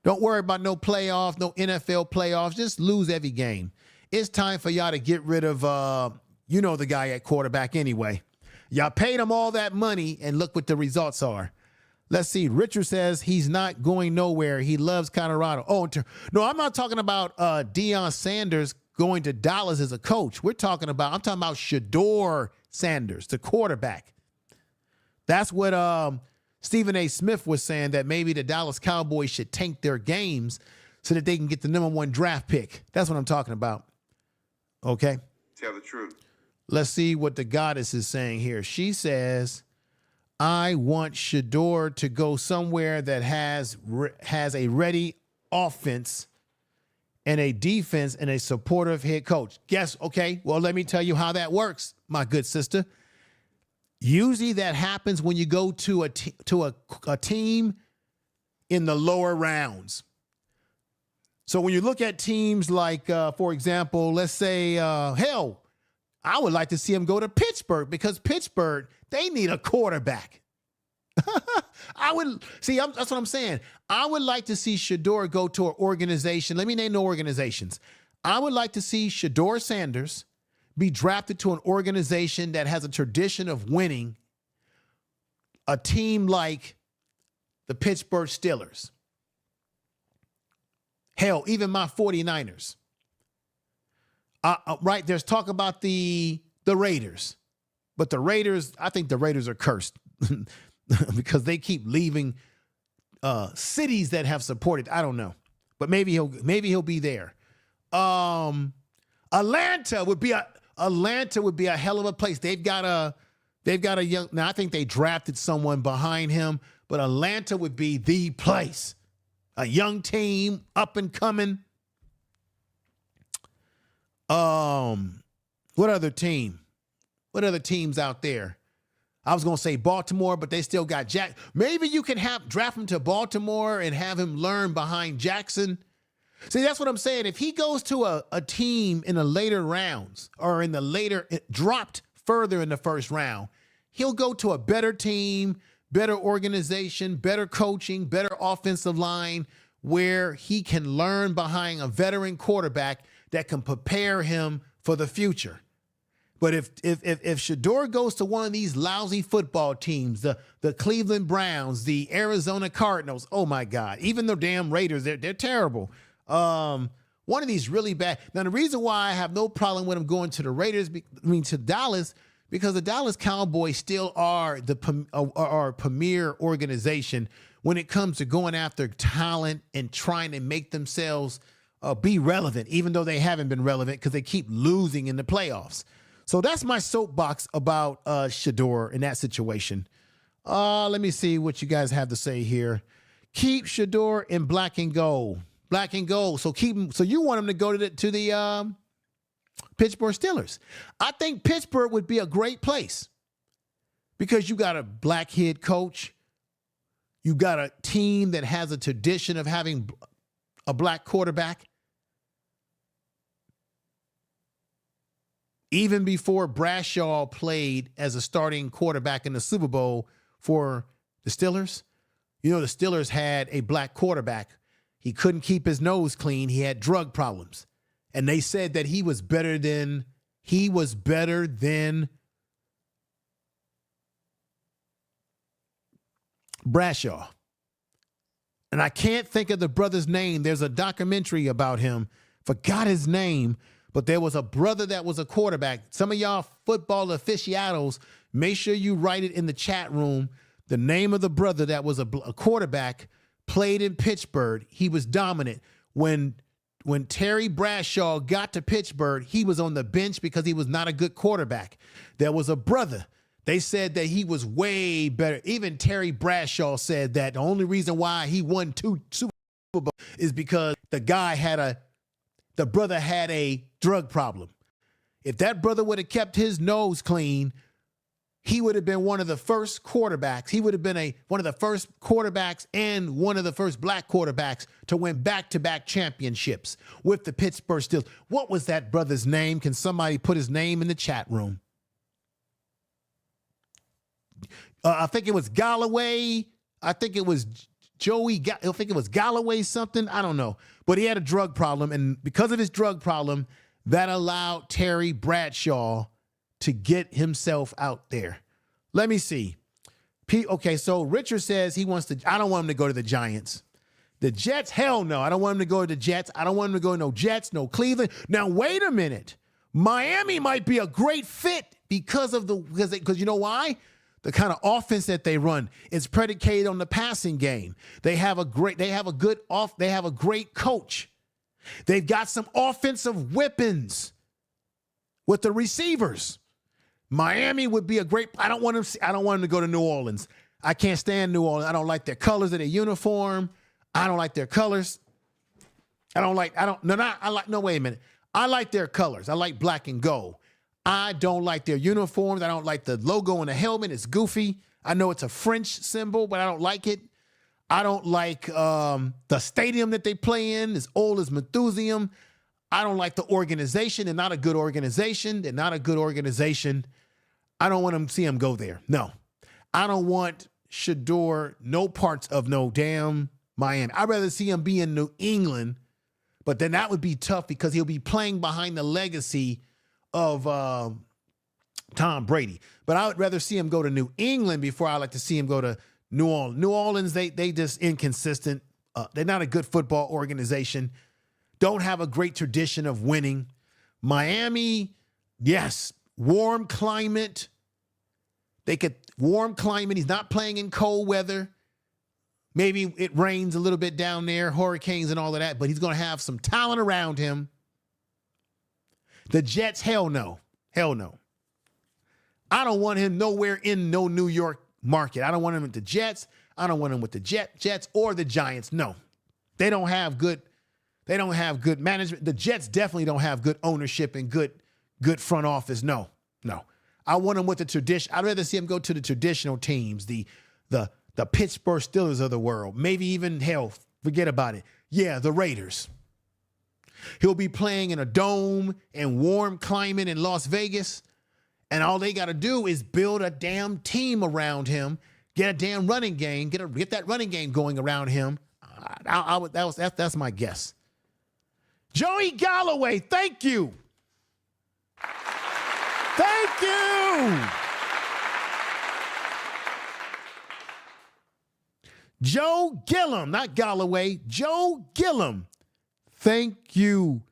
Speaker 1: Don't worry about no playoffs, no NFL playoffs. Just lose every game. It's time for y'all to get rid of, the guy at quarterback anyway. Y'all paid him all that money, and look what the results are. Let's see. Richard says he's not going nowhere. He loves Colorado. Oh, no, I'm not talking about Deion Sanders going to Dallas as a coach. I'm talking about Shedeur Sanders, the quarterback. That's what Stephen A. Smith was saying, that maybe the Dallas Cowboys should tank their games so that they can get the #1 draft pick. That's what I'm talking about. Okay.
Speaker 4: Tell the truth.
Speaker 1: Let's see what the goddess is saying here. She says, I want Shedeur to go somewhere that has a ready offense and a defense and a supportive head coach. Guess, okay, well, let me tell you how that works, my good sister. Usually that happens when you go to a team in the lower rounds. So when you look at teams like, for example, let's say, I would like to see him go to Pittsburgh, because Pittsburgh, they need a quarterback. That's what I'm saying. I would like to see Shedeur go to an organization. Let me name the organizations. I would like to see Shedeur Sanders be drafted to an organization that has a tradition of winning, a team like the Pittsburgh Steelers. Hell, even my 49ers. Right, there's talk about the Raiders. But the Raiders, I think the Raiders are cursed because they keep leaving cities that have supported. I don't know. But maybe he'll be there. Atlanta would be a hell of a place. They've got a young, now I think they drafted someone behind him, but Atlanta would be the place. A young team, up and coming. What other team? What other teams out there? I was going to say Baltimore, but they still got Jack. Maybe you can draft him to Baltimore and have him learn behind Jackson. See, that's what I'm saying. If he goes to a team in the later rounds, or dropped further in the first round, he'll go to a better team, better organization, better coaching, better offensive line, where he can learn behind a veteran quarterback that can prepare him for the future. But if Shedeur goes to one of these lousy football teams, the Cleveland Browns, the Arizona Cardinals, oh my God, even the damn Raiders, they're terrible. One of these really bad. Now, the reason why I have no problem with him going to the Raiders, to Dallas, because the Dallas Cowboys still are our premier organization when it comes to going after talent and trying to make themselves be relevant, even though they haven't been relevant because they keep losing in the playoffs. So that's my soapbox about Shedeur in that situation. Let me see what you guys have to say here. Keep Shedeur in black and gold. Black and gold. So keep him. So you want him to go to the Pittsburgh Steelers. I think Pittsburgh would be a great place because you got a black head coach. You got a team that has a tradition of having a black quarterback. Even before Bradshaw played as a starting quarterback in the Super Bowl for the Steelers, the Steelers had a black quarterback. He couldn't keep his nose clean. He had drug problems. And they said that he was better than Bradshaw. And I can't think of the brother's name. There's a documentary about him. Forgot his name. But there was a brother that was a quarterback. Some of y'all football aficionados, make sure you write it in the chat room. The name of the brother that was a quarterback, played in Pittsburgh. He was dominant. When Terry Bradshaw got to Pittsburgh, he was on the bench because he was not a good quarterback. There was a brother. They said that he was way better. Even Terry Bradshaw said that the only reason why he won 2 Super Bowl is because the brother had a drug problem. If that brother would have kept his nose clean, he would have been one of the first quarterbacks. He would have been one of the first quarterbacks and one of the first black quarterbacks to win back-to-back championships with the Pittsburgh Steelers. What was that brother's name? Can somebody put his name in the chat room? I think it was Galloway. I think it was I think it was Galloway something. I don't know. But he had a drug problem, and because of his drug problem, that allowed Terry Bradshaw to get himself out there. Let me see. Okay, so Richard says I don't want him to go to the Giants. The Jets, hell no. I don't want him to go to the Jets. I don't want him to go to no Jets, no Cleveland. Now, wait a minute. Miami might be a great fit because you know why? The kind of offense that they run is predicated on the passing game. They have a great coach. They've got some offensive weapons with the receivers. Miami would be a great. I don't want him to go to New Orleans. I can't stand New Orleans. I don't like their colors of their uniform. I don't like their colors. Wait a minute. I like their colors. I like black and gold. I don't like their uniforms. I don't like the logo on the helmet. It's goofy. I know it's a French symbol, but I don't like it. I don't like the stadium that they play in. It's old as Methuselah. I don't like the organization. They're not a good organization. I don't want to see them go there. No. I don't want Shador, no parts of no damn Miami. I'd rather see him be in New England, but then that would be tough because he'll be playing behind the legacy of Tom Brady. But I would rather see him go to New England before I like to see him go to New Orleans. New Orleans, they just inconsistent. They're not a good football organization. Don't have a great tradition of winning. Miami, yes, warm climate. Warm climate. He's not playing in cold weather. Maybe it rains a little bit down there, hurricanes and all of that, but he's going to have some talent around him. The Jets, hell no. Hell no. I don't want him nowhere in no New York market. I don't want him with the Jets. I don't want him with the Jets or the Giants. No. They don't have good management. The Jets definitely don't have good ownership and good front office. No. I want him with the tradition. I'd rather see him go to the traditional teams, the Pittsburgh Steelers of the world. Maybe even, hell, forget about it. Yeah, the Raiders. He'll be playing in a dome and warm climate in Las Vegas, and all they got to do is build a damn team around him, get a damn running game, get that running game going around him. That's my guess. Joey Galloway, thank you. Thank you. Joe Gillum, not Galloway, Joe Gillum. Thank you,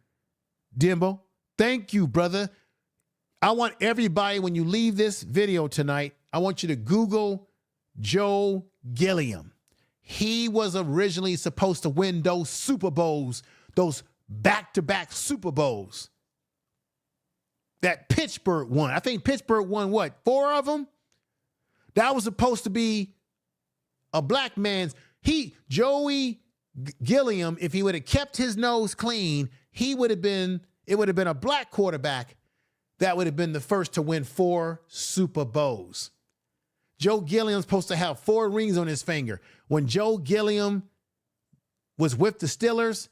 Speaker 1: Dimbo. Thank you, brother. I want everybody, when you leave this video tonight, I want you to Google Joe Gilliam. He was originally supposed to win those Super Bowls, those back-to-back Super Bowls that Pittsburgh won. I think Pittsburgh won, 4 of them? That was supposed to be a black man's. Joey Gilliam, if he would have kept his nose clean, it would have been a black quarterback that would have been the first to win 4 Super Bowls. Joe Gilliam's supposed to have 4 rings on his finger. When Joe Gilliam was with the Steelers,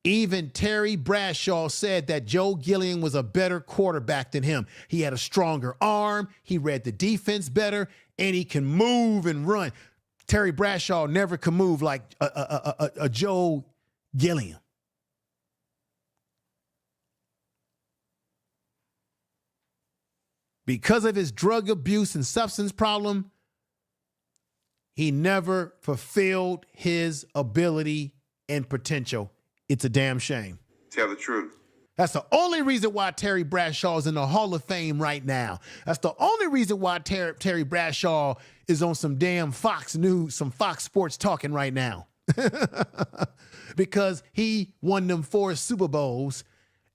Speaker 1: even Terry Bradshaw said that Joe Gilliam was a better quarterback than him. He had a stronger arm, he read the defense better, and he can move and run. Terry Bradshaw never could move like a Joe Gilliam. Because of his drug abuse and substance problem, he never fulfilled his ability and potential. It's a damn shame.
Speaker 4: Tell the truth.
Speaker 1: That's the only reason why Terry Bradshaw is in the Hall of Fame right now. That's the only reason why Terry Bradshaw is on some damn Fox News, some Fox Sports talking right now. Because he won them 4 Super Bowls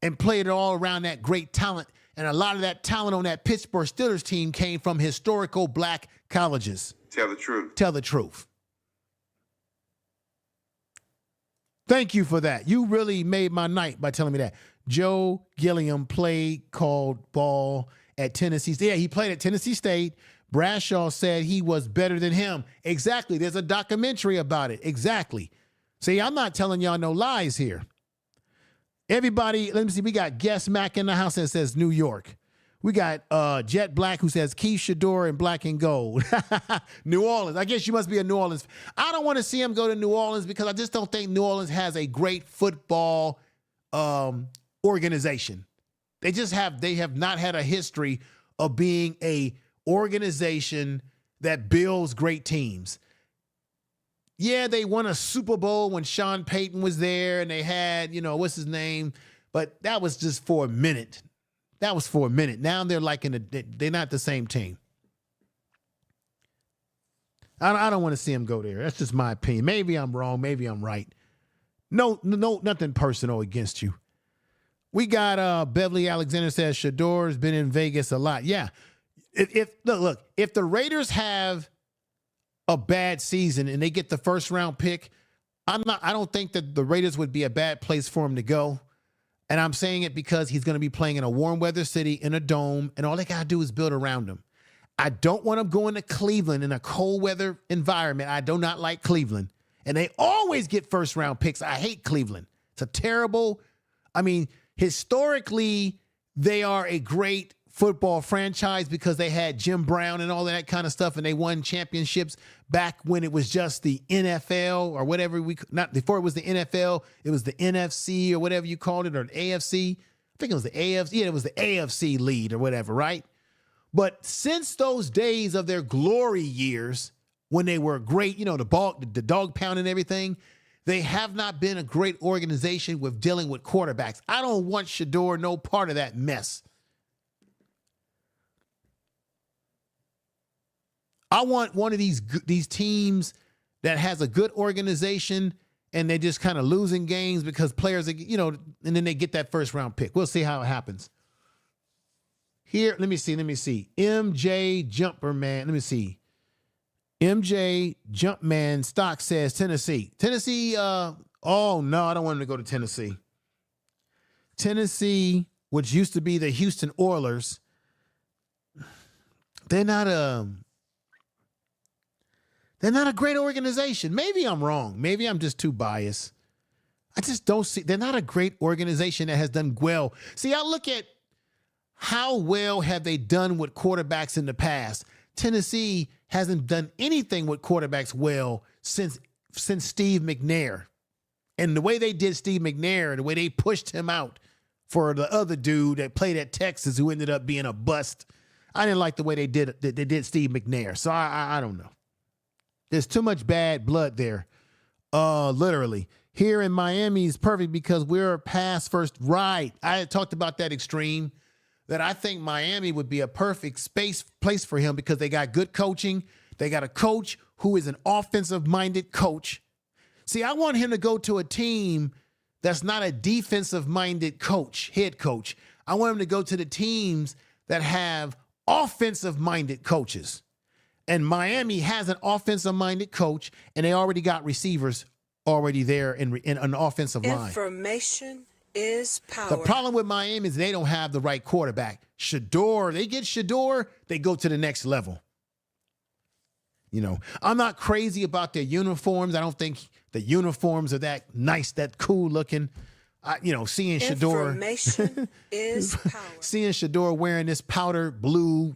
Speaker 1: and played it all around that great talent. And a lot of that talent on that Pittsburgh Steelers team came from historical black colleges.
Speaker 4: Tell the truth.
Speaker 1: Tell the truth. Thank you for that. You really made my night by telling me that. Joe Gilliam called ball at Tennessee. Yeah, he played at Tennessee State. Bradshaw said he was better than him. Exactly. There's a documentary about it. Exactly. See, I'm not telling y'all no lies here. Everybody, let me see. We got Guest Mac in the house that says New York. We got Jet Black who says Keith Shador in black and gold. New Orleans. I guess you must be a New Orleans. I don't want to see him go to New Orleans because I just don't think New Orleans has a great football organization. They have not had a history of being a organization that builds great teams. Yeah, they won a Super Bowl when Sean Payton was there and they had, what's his name? But that was just for a minute. That was for a minute. Now they're they're not the same team. I don't want to see him go there. That's just my opinion. Maybe I'm wrong. Maybe I'm right. No, nothing personal against you. We got Beverly Alexander says Shador's been in Vegas a lot. Yeah. If the Raiders have a bad season and they get the first round pick, I don't think that the Raiders would be a bad place for him to go. And I'm saying it because he's going to be playing in a warm weather city in a dome, and all they got to do is build around him. I don't want him going to Cleveland in a cold weather environment. I do not like Cleveland. And they always get first round picks. I hate Cleveland. It's a terrible, historically, they are a great football franchise because they had Jim Brown and all that kind of stuff, and they won championships back when it was just the NFL or whatever not before it was the NFL, it was the NFC or whatever you called it, or the AFC. I think it was the AFC. Yeah, it was the AFC lead or whatever, right? But since those days of their glory years when they were great, the dog pound and everything, they have not been a great organization with dealing with quarterbacks. I don't want Shador no part of that mess. I want one of these teams that has a good organization and they're just kind of losing games because players, and then they get that first round pick. We'll see how it happens. Here, let me see. MJ Jumperman, let me see. MJ Jumpman Stock says Tennessee. Tennessee, oh no, I don't want him to go to Tennessee. Tennessee, which used to be the Houston Oilers, they're not a great organization. Maybe I'm wrong. Maybe I'm just too biased. I just don't see. They're not a great organization that has done well. See, I look at how well have they done with quarterbacks in the past. Tennessee hasn't done anything with quarterbacks well since Steve McNair. And the way they did Steve McNair, the way they pushed him out for the other dude that played at Texas who ended up being a bust, I didn't like the way they did Steve McNair. So I don't know. There's too much bad blood there. Literally. Here in Miami is perfect because we're past first. Right. I had talked about that extreme, that I think Miami would be a perfect place for him because they got good coaching. They got a coach who is an offensive-minded coach. See, I want him to go to a team that's not a defensive-minded head coach. I want him to go to the teams that have offensive-minded coaches. And Miami has an offensive-minded coach, and they already got receivers already there in an offensive line.
Speaker 11: Information is power.
Speaker 1: The problem with Miami is they don't have the right quarterback. Shador, they get Shador, they go to the next level. I'm not crazy about their uniforms. I don't think the uniforms are that nice, that cool looking. Seeing Shador.
Speaker 11: Information is power.
Speaker 1: Seeing Shador wearing this powder blue,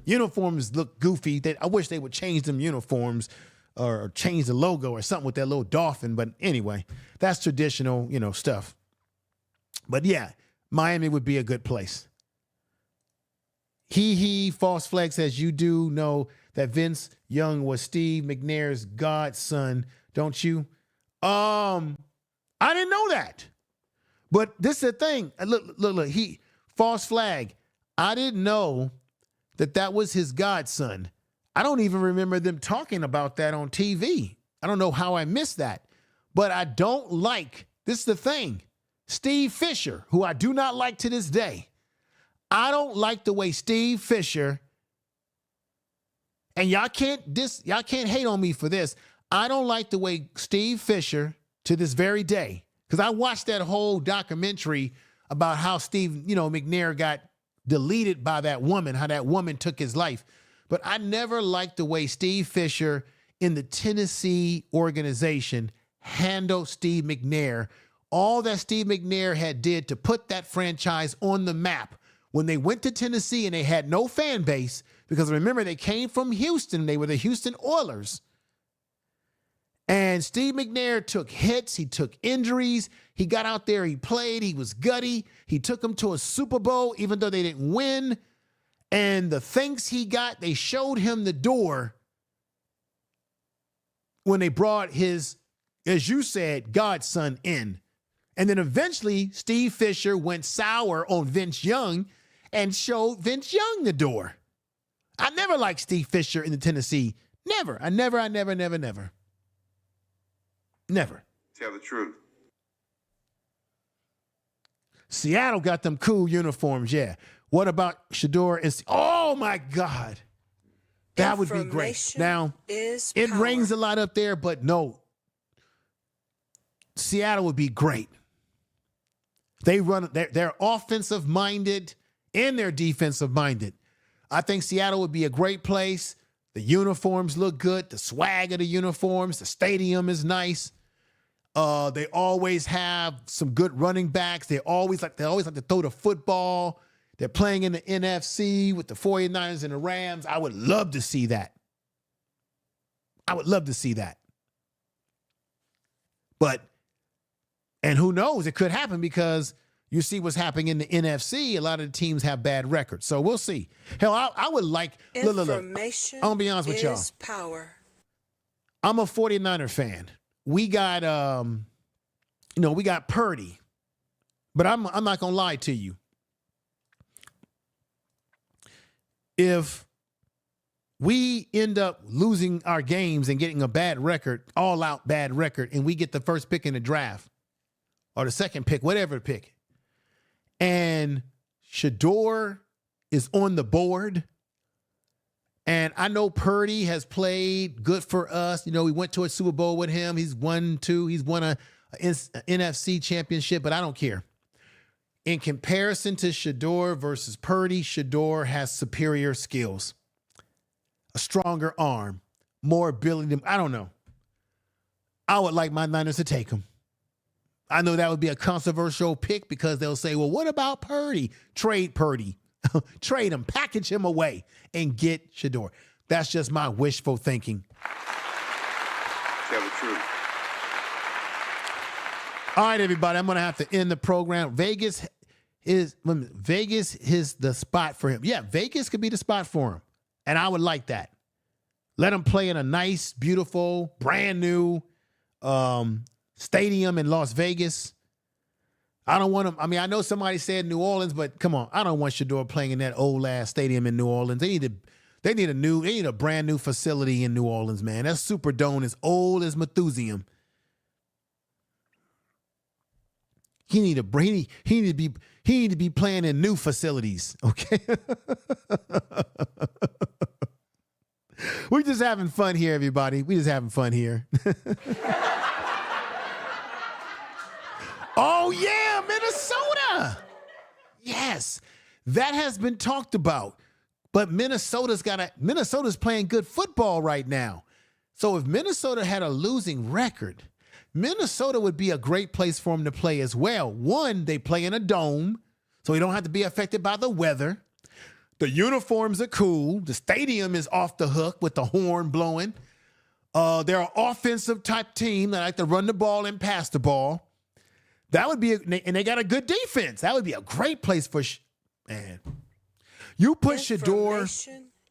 Speaker 1: uniforms look goofy. I wish they would change them uniforms or change the logo or something with that little dolphin. But anyway, that's traditional, stuff. But yeah, Miami would be a good place. False flag says, you do know that Vince Young was Steve McNair's godson, don't you? I didn't know that. But this is the thing. Look, false flag. I didn't know that was his godson. I don't even remember them talking about that on TV. I don't know how I missed that. But I don't like, this is the thing, Steve Fisher, who I do not like to this day. I don't like the way Steve Fisher, and y'all can't hate on me for this. I don't like the way Steve Fisher to this very day, because I watched that whole documentary about how Steve, McNair got deleted by that woman, how that woman took his life. But I never liked the way Steve Fisher in the Tennessee organization handled Steve McNair. All that Steve McNair had did to put that franchise on the map when they went to Tennessee and they had no fan base, because remember, they came from Houston. They were the Houston Oilers. And Steve McNair took hits. He took injuries. He got out there. He played. He was gutty. He took them to a Super Bowl, even though they didn't win. And the thanks he got, they showed him the door when they brought his, as you said, godson in. And then eventually, Steve Fisher went sour on Vince Young and showed Vince Young the door. I never liked Steve Fisher in the Tennessee. Never. Never.
Speaker 4: Tell the truth.
Speaker 1: Seattle got them cool uniforms, yeah. What about Shador? Oh, my God. That would be great. Now, it rains a lot up there, but no. Seattle would be great. They're offensive-minded and they're defensive-minded. I think Seattle would be a great place. The uniforms look good. The swag of the uniforms. The stadium is nice. They always have some good running backs. They always like to throw the football. They're playing in the NFC with the 49ers and the Rams. I would love to see that. And who knows? It could happen because you see what's happening in the NFC. A lot of the teams have bad records. So we'll see. Hell, I would like, look. I'm going to be honest with y'all.
Speaker 11: Power.
Speaker 1: I'm a 49er fan. We got, we got Purdy. But I'm not going to lie to you. If we end up losing our games and getting a bad record, all-out bad record, and we get the first pick in the draft, or the second pick, whatever pick, and Shador is on the board, and I know Purdy has played good for us. We went to a Super Bowl with him. He's won a NFC championship, but I don't care. In comparison to Shador versus Purdy, Shador has superior skills, a stronger arm, more ability. I don't know. I would like my Niners to take him. I know that would be a controversial pick because they'll say, well, what about Purdy? Trade Purdy. Trade him, package him away, and get Shador. That's just my wishful thinking.
Speaker 4: Tell the truth.
Speaker 1: All right, everybody, I'm going to have to end the program. Vegas is the spot for him. Yeah, Vegas could be the spot for him, and I would like that. Let him play in a nice, beautiful, brand new stadium in Las Vegas. I don't want him. I mean, I know somebody said New Orleans, but come on, I don't want Shador playing in that old ass stadium in New Orleans. They need a brand new facility in New Orleans, man. That Superdome is old as Methuselah. He need to be playing in new facilities, okay? We're just having fun here, everybody. We just having fun here. Oh yeah, Minnesota. Yes, that has been talked about. But Minnesota's playing good football right now. So if Minnesota had a losing record, Minnesota would be a great place for them to play as well. One, they play in a dome, so you don't have to be affected by the weather. The uniforms are cool. The stadium is off the hook with the horn blowing. They're an offensive type team that like to run the ball and pass the ball. That would be, and they got a good defense. That would be a great place for, man. You put Shador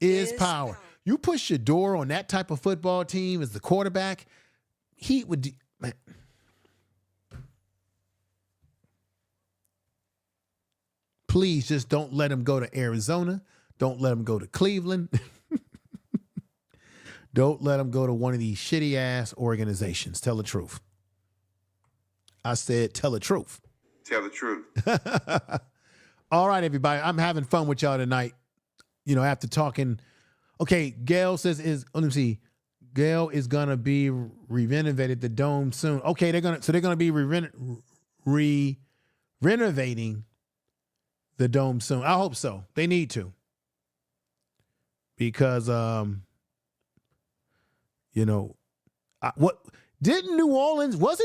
Speaker 1: is power. You put Shador on that type of football team as the quarterback, he would, man. Please just don't let him go to Arizona. Don't let him go to Cleveland. Don't let him go to one of these shitty ass organizations. Tell the truth. I said, tell the truth.
Speaker 4: Tell the truth.
Speaker 1: All right, everybody. I'm having fun with y'all tonight. After talking. Okay, Gail says let me see. Gale is gonna be renovated the dome soon. Okay, they're gonna be renovating the dome soon. I hope so. They need to, because wasn't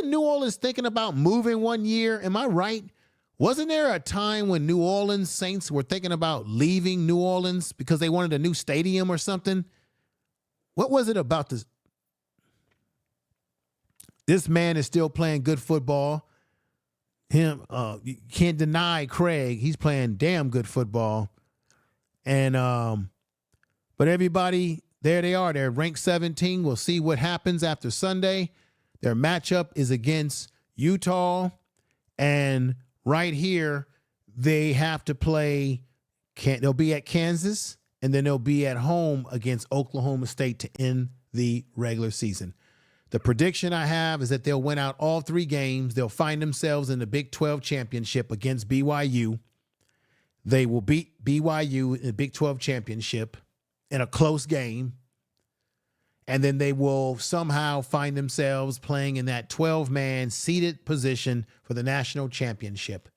Speaker 1: New Orleans thinking about moving one year? Am I right? Wasn't there a time when New Orleans Saints were thinking about leaving New Orleans because they wanted a new stadium or something? What was it about this? This man is still playing good football. You can't deny Craig. He's playing damn good football. And but everybody, there they are. They're ranked 17. We'll see what happens after Sunday. Their matchup is against Utah. And right here, they have to play. They'll be at Kansas, and then they'll be at home against Oklahoma State to end the regular season. The prediction I have is that they'll win out all 3 games. They'll find themselves in the Big 12 championship against BYU. They will beat BYU in the Big 12 championship in a close game. And then they will somehow find themselves playing in that 12-man seeded position for the national championship.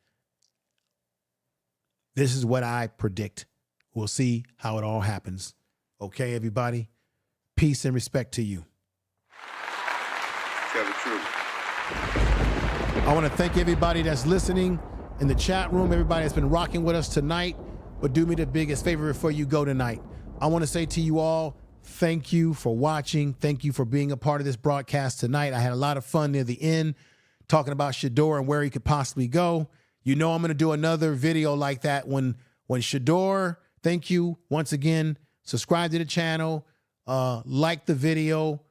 Speaker 1: This is what I predict. We'll see how it all happens. Okay, everybody? Peace and respect to you.
Speaker 4: Tell the truth.
Speaker 1: I want to thank everybody that's listening in the chat room, everybody that's been rocking with us tonight. But do me the biggest favor before you go tonight. I want to say to you all, thank you for watching. Thank you for being a part of this broadcast tonight. I had a lot of fun near the end talking about Shedeur and where he could possibly go. You know I'm going to do another video like that when Shedeur, thank you once again. Subscribe to the channel, like the video,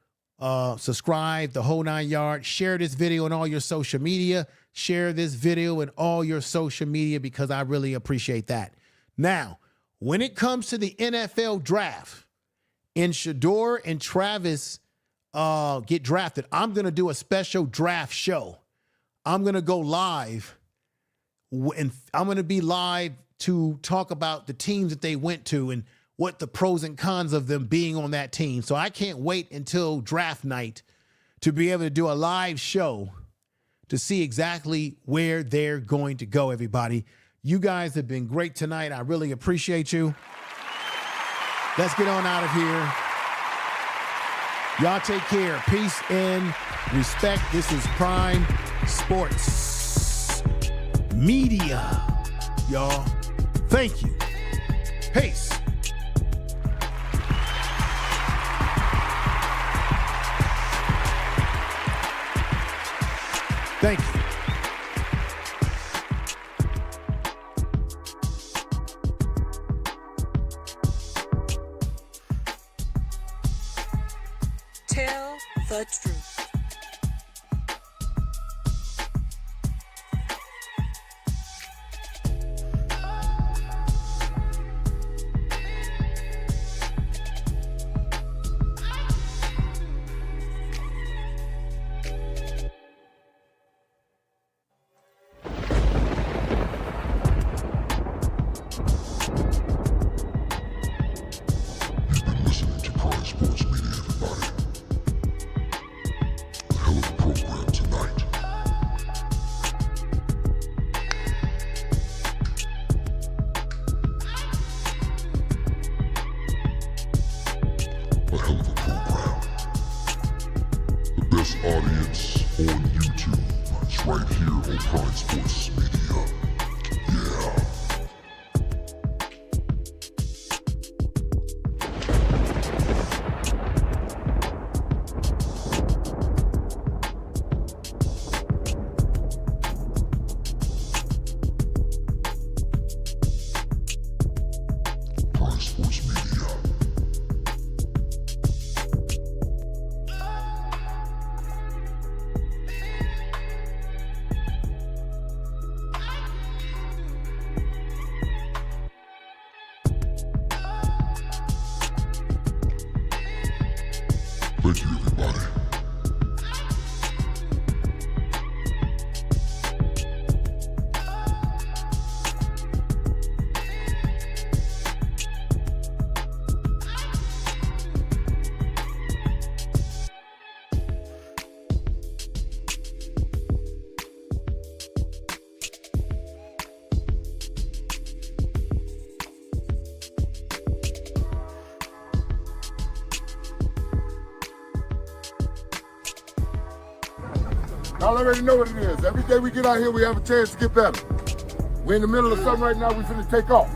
Speaker 1: subscribe, the whole 9 yards. Share this video on all your social media. Share this video in all your social media because I really appreciate that. Now, when it comes to the NFL draft, and Shedeur and Travis get drafted, I'm going to do a special draft show. I'm going to go live, and I'm going to be live to talk about the teams that they went to and what the pros and cons of them being on that team. So I can't wait until draft night to be able to do a live show to see exactly where they're going to go, everybody. You guys have been great tonight. I really appreciate you. Let's get on out of here. Y'all take care. Peace and respect. This is Prime Sports Media. Y'all, thank you. Peace. Thank you.
Speaker 11: Tell the truth.
Speaker 5: Audience on YouTube. It's right here on Prime Sports Media. Yeah. Prime Sports Media. Y'all already know what it is. Every day we get out here, we have a chance to get better. We're in the middle of something right now, we finna take off.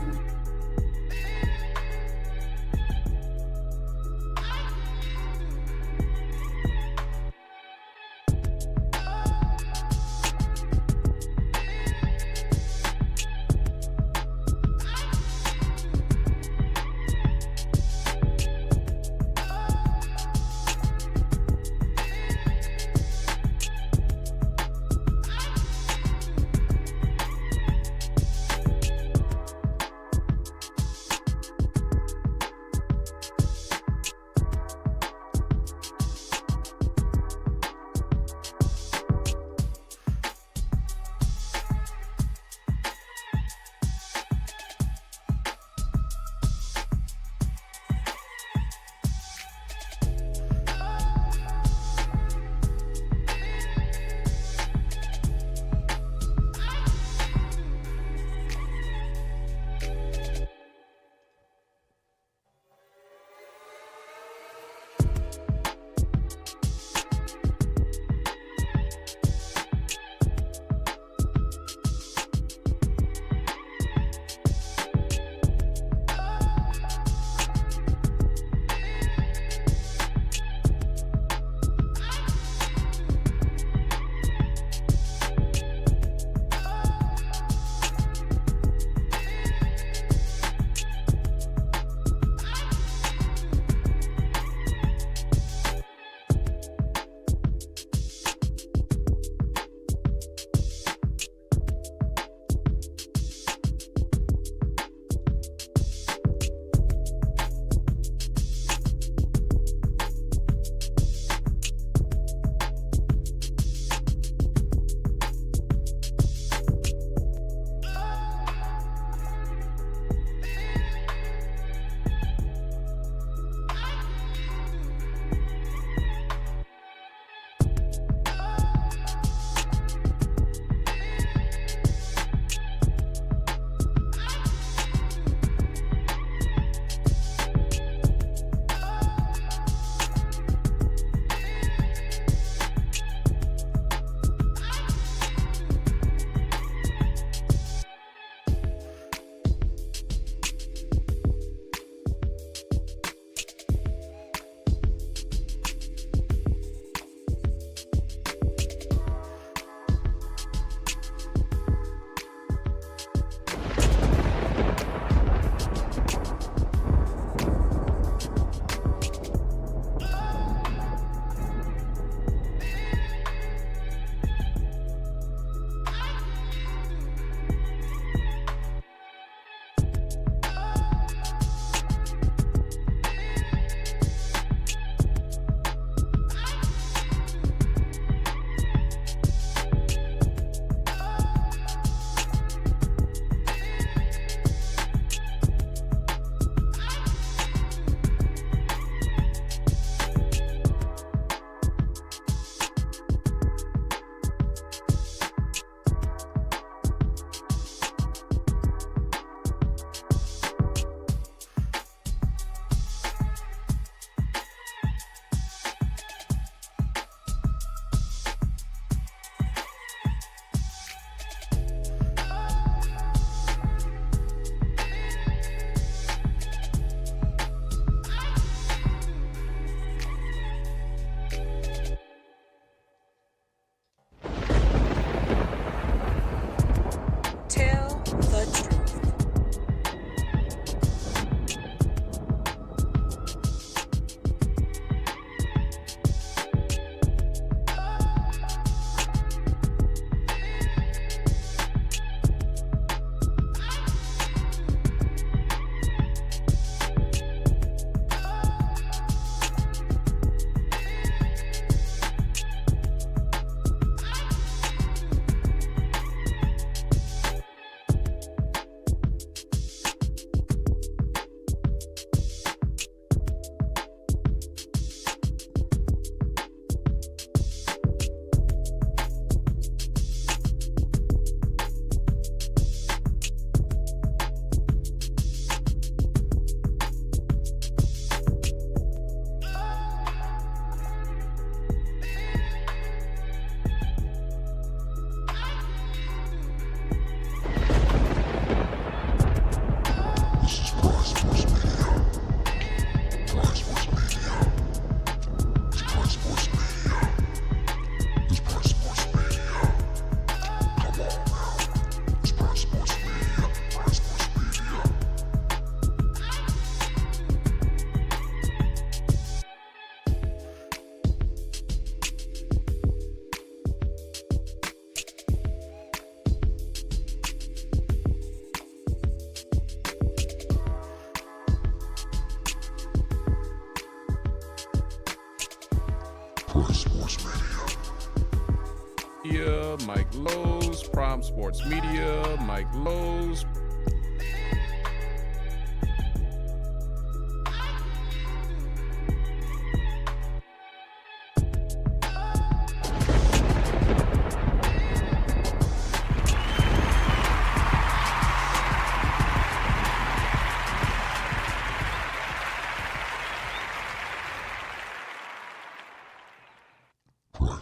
Speaker 12: Media, Mike Lowe's, Prime Sports Media, Mike Lowe's.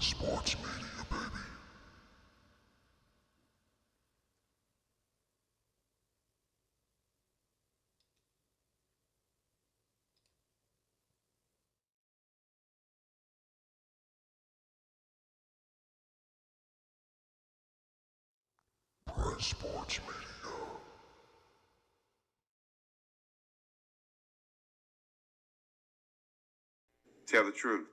Speaker 5: Sports Media, baby. Sports Media.
Speaker 4: Tell the truth.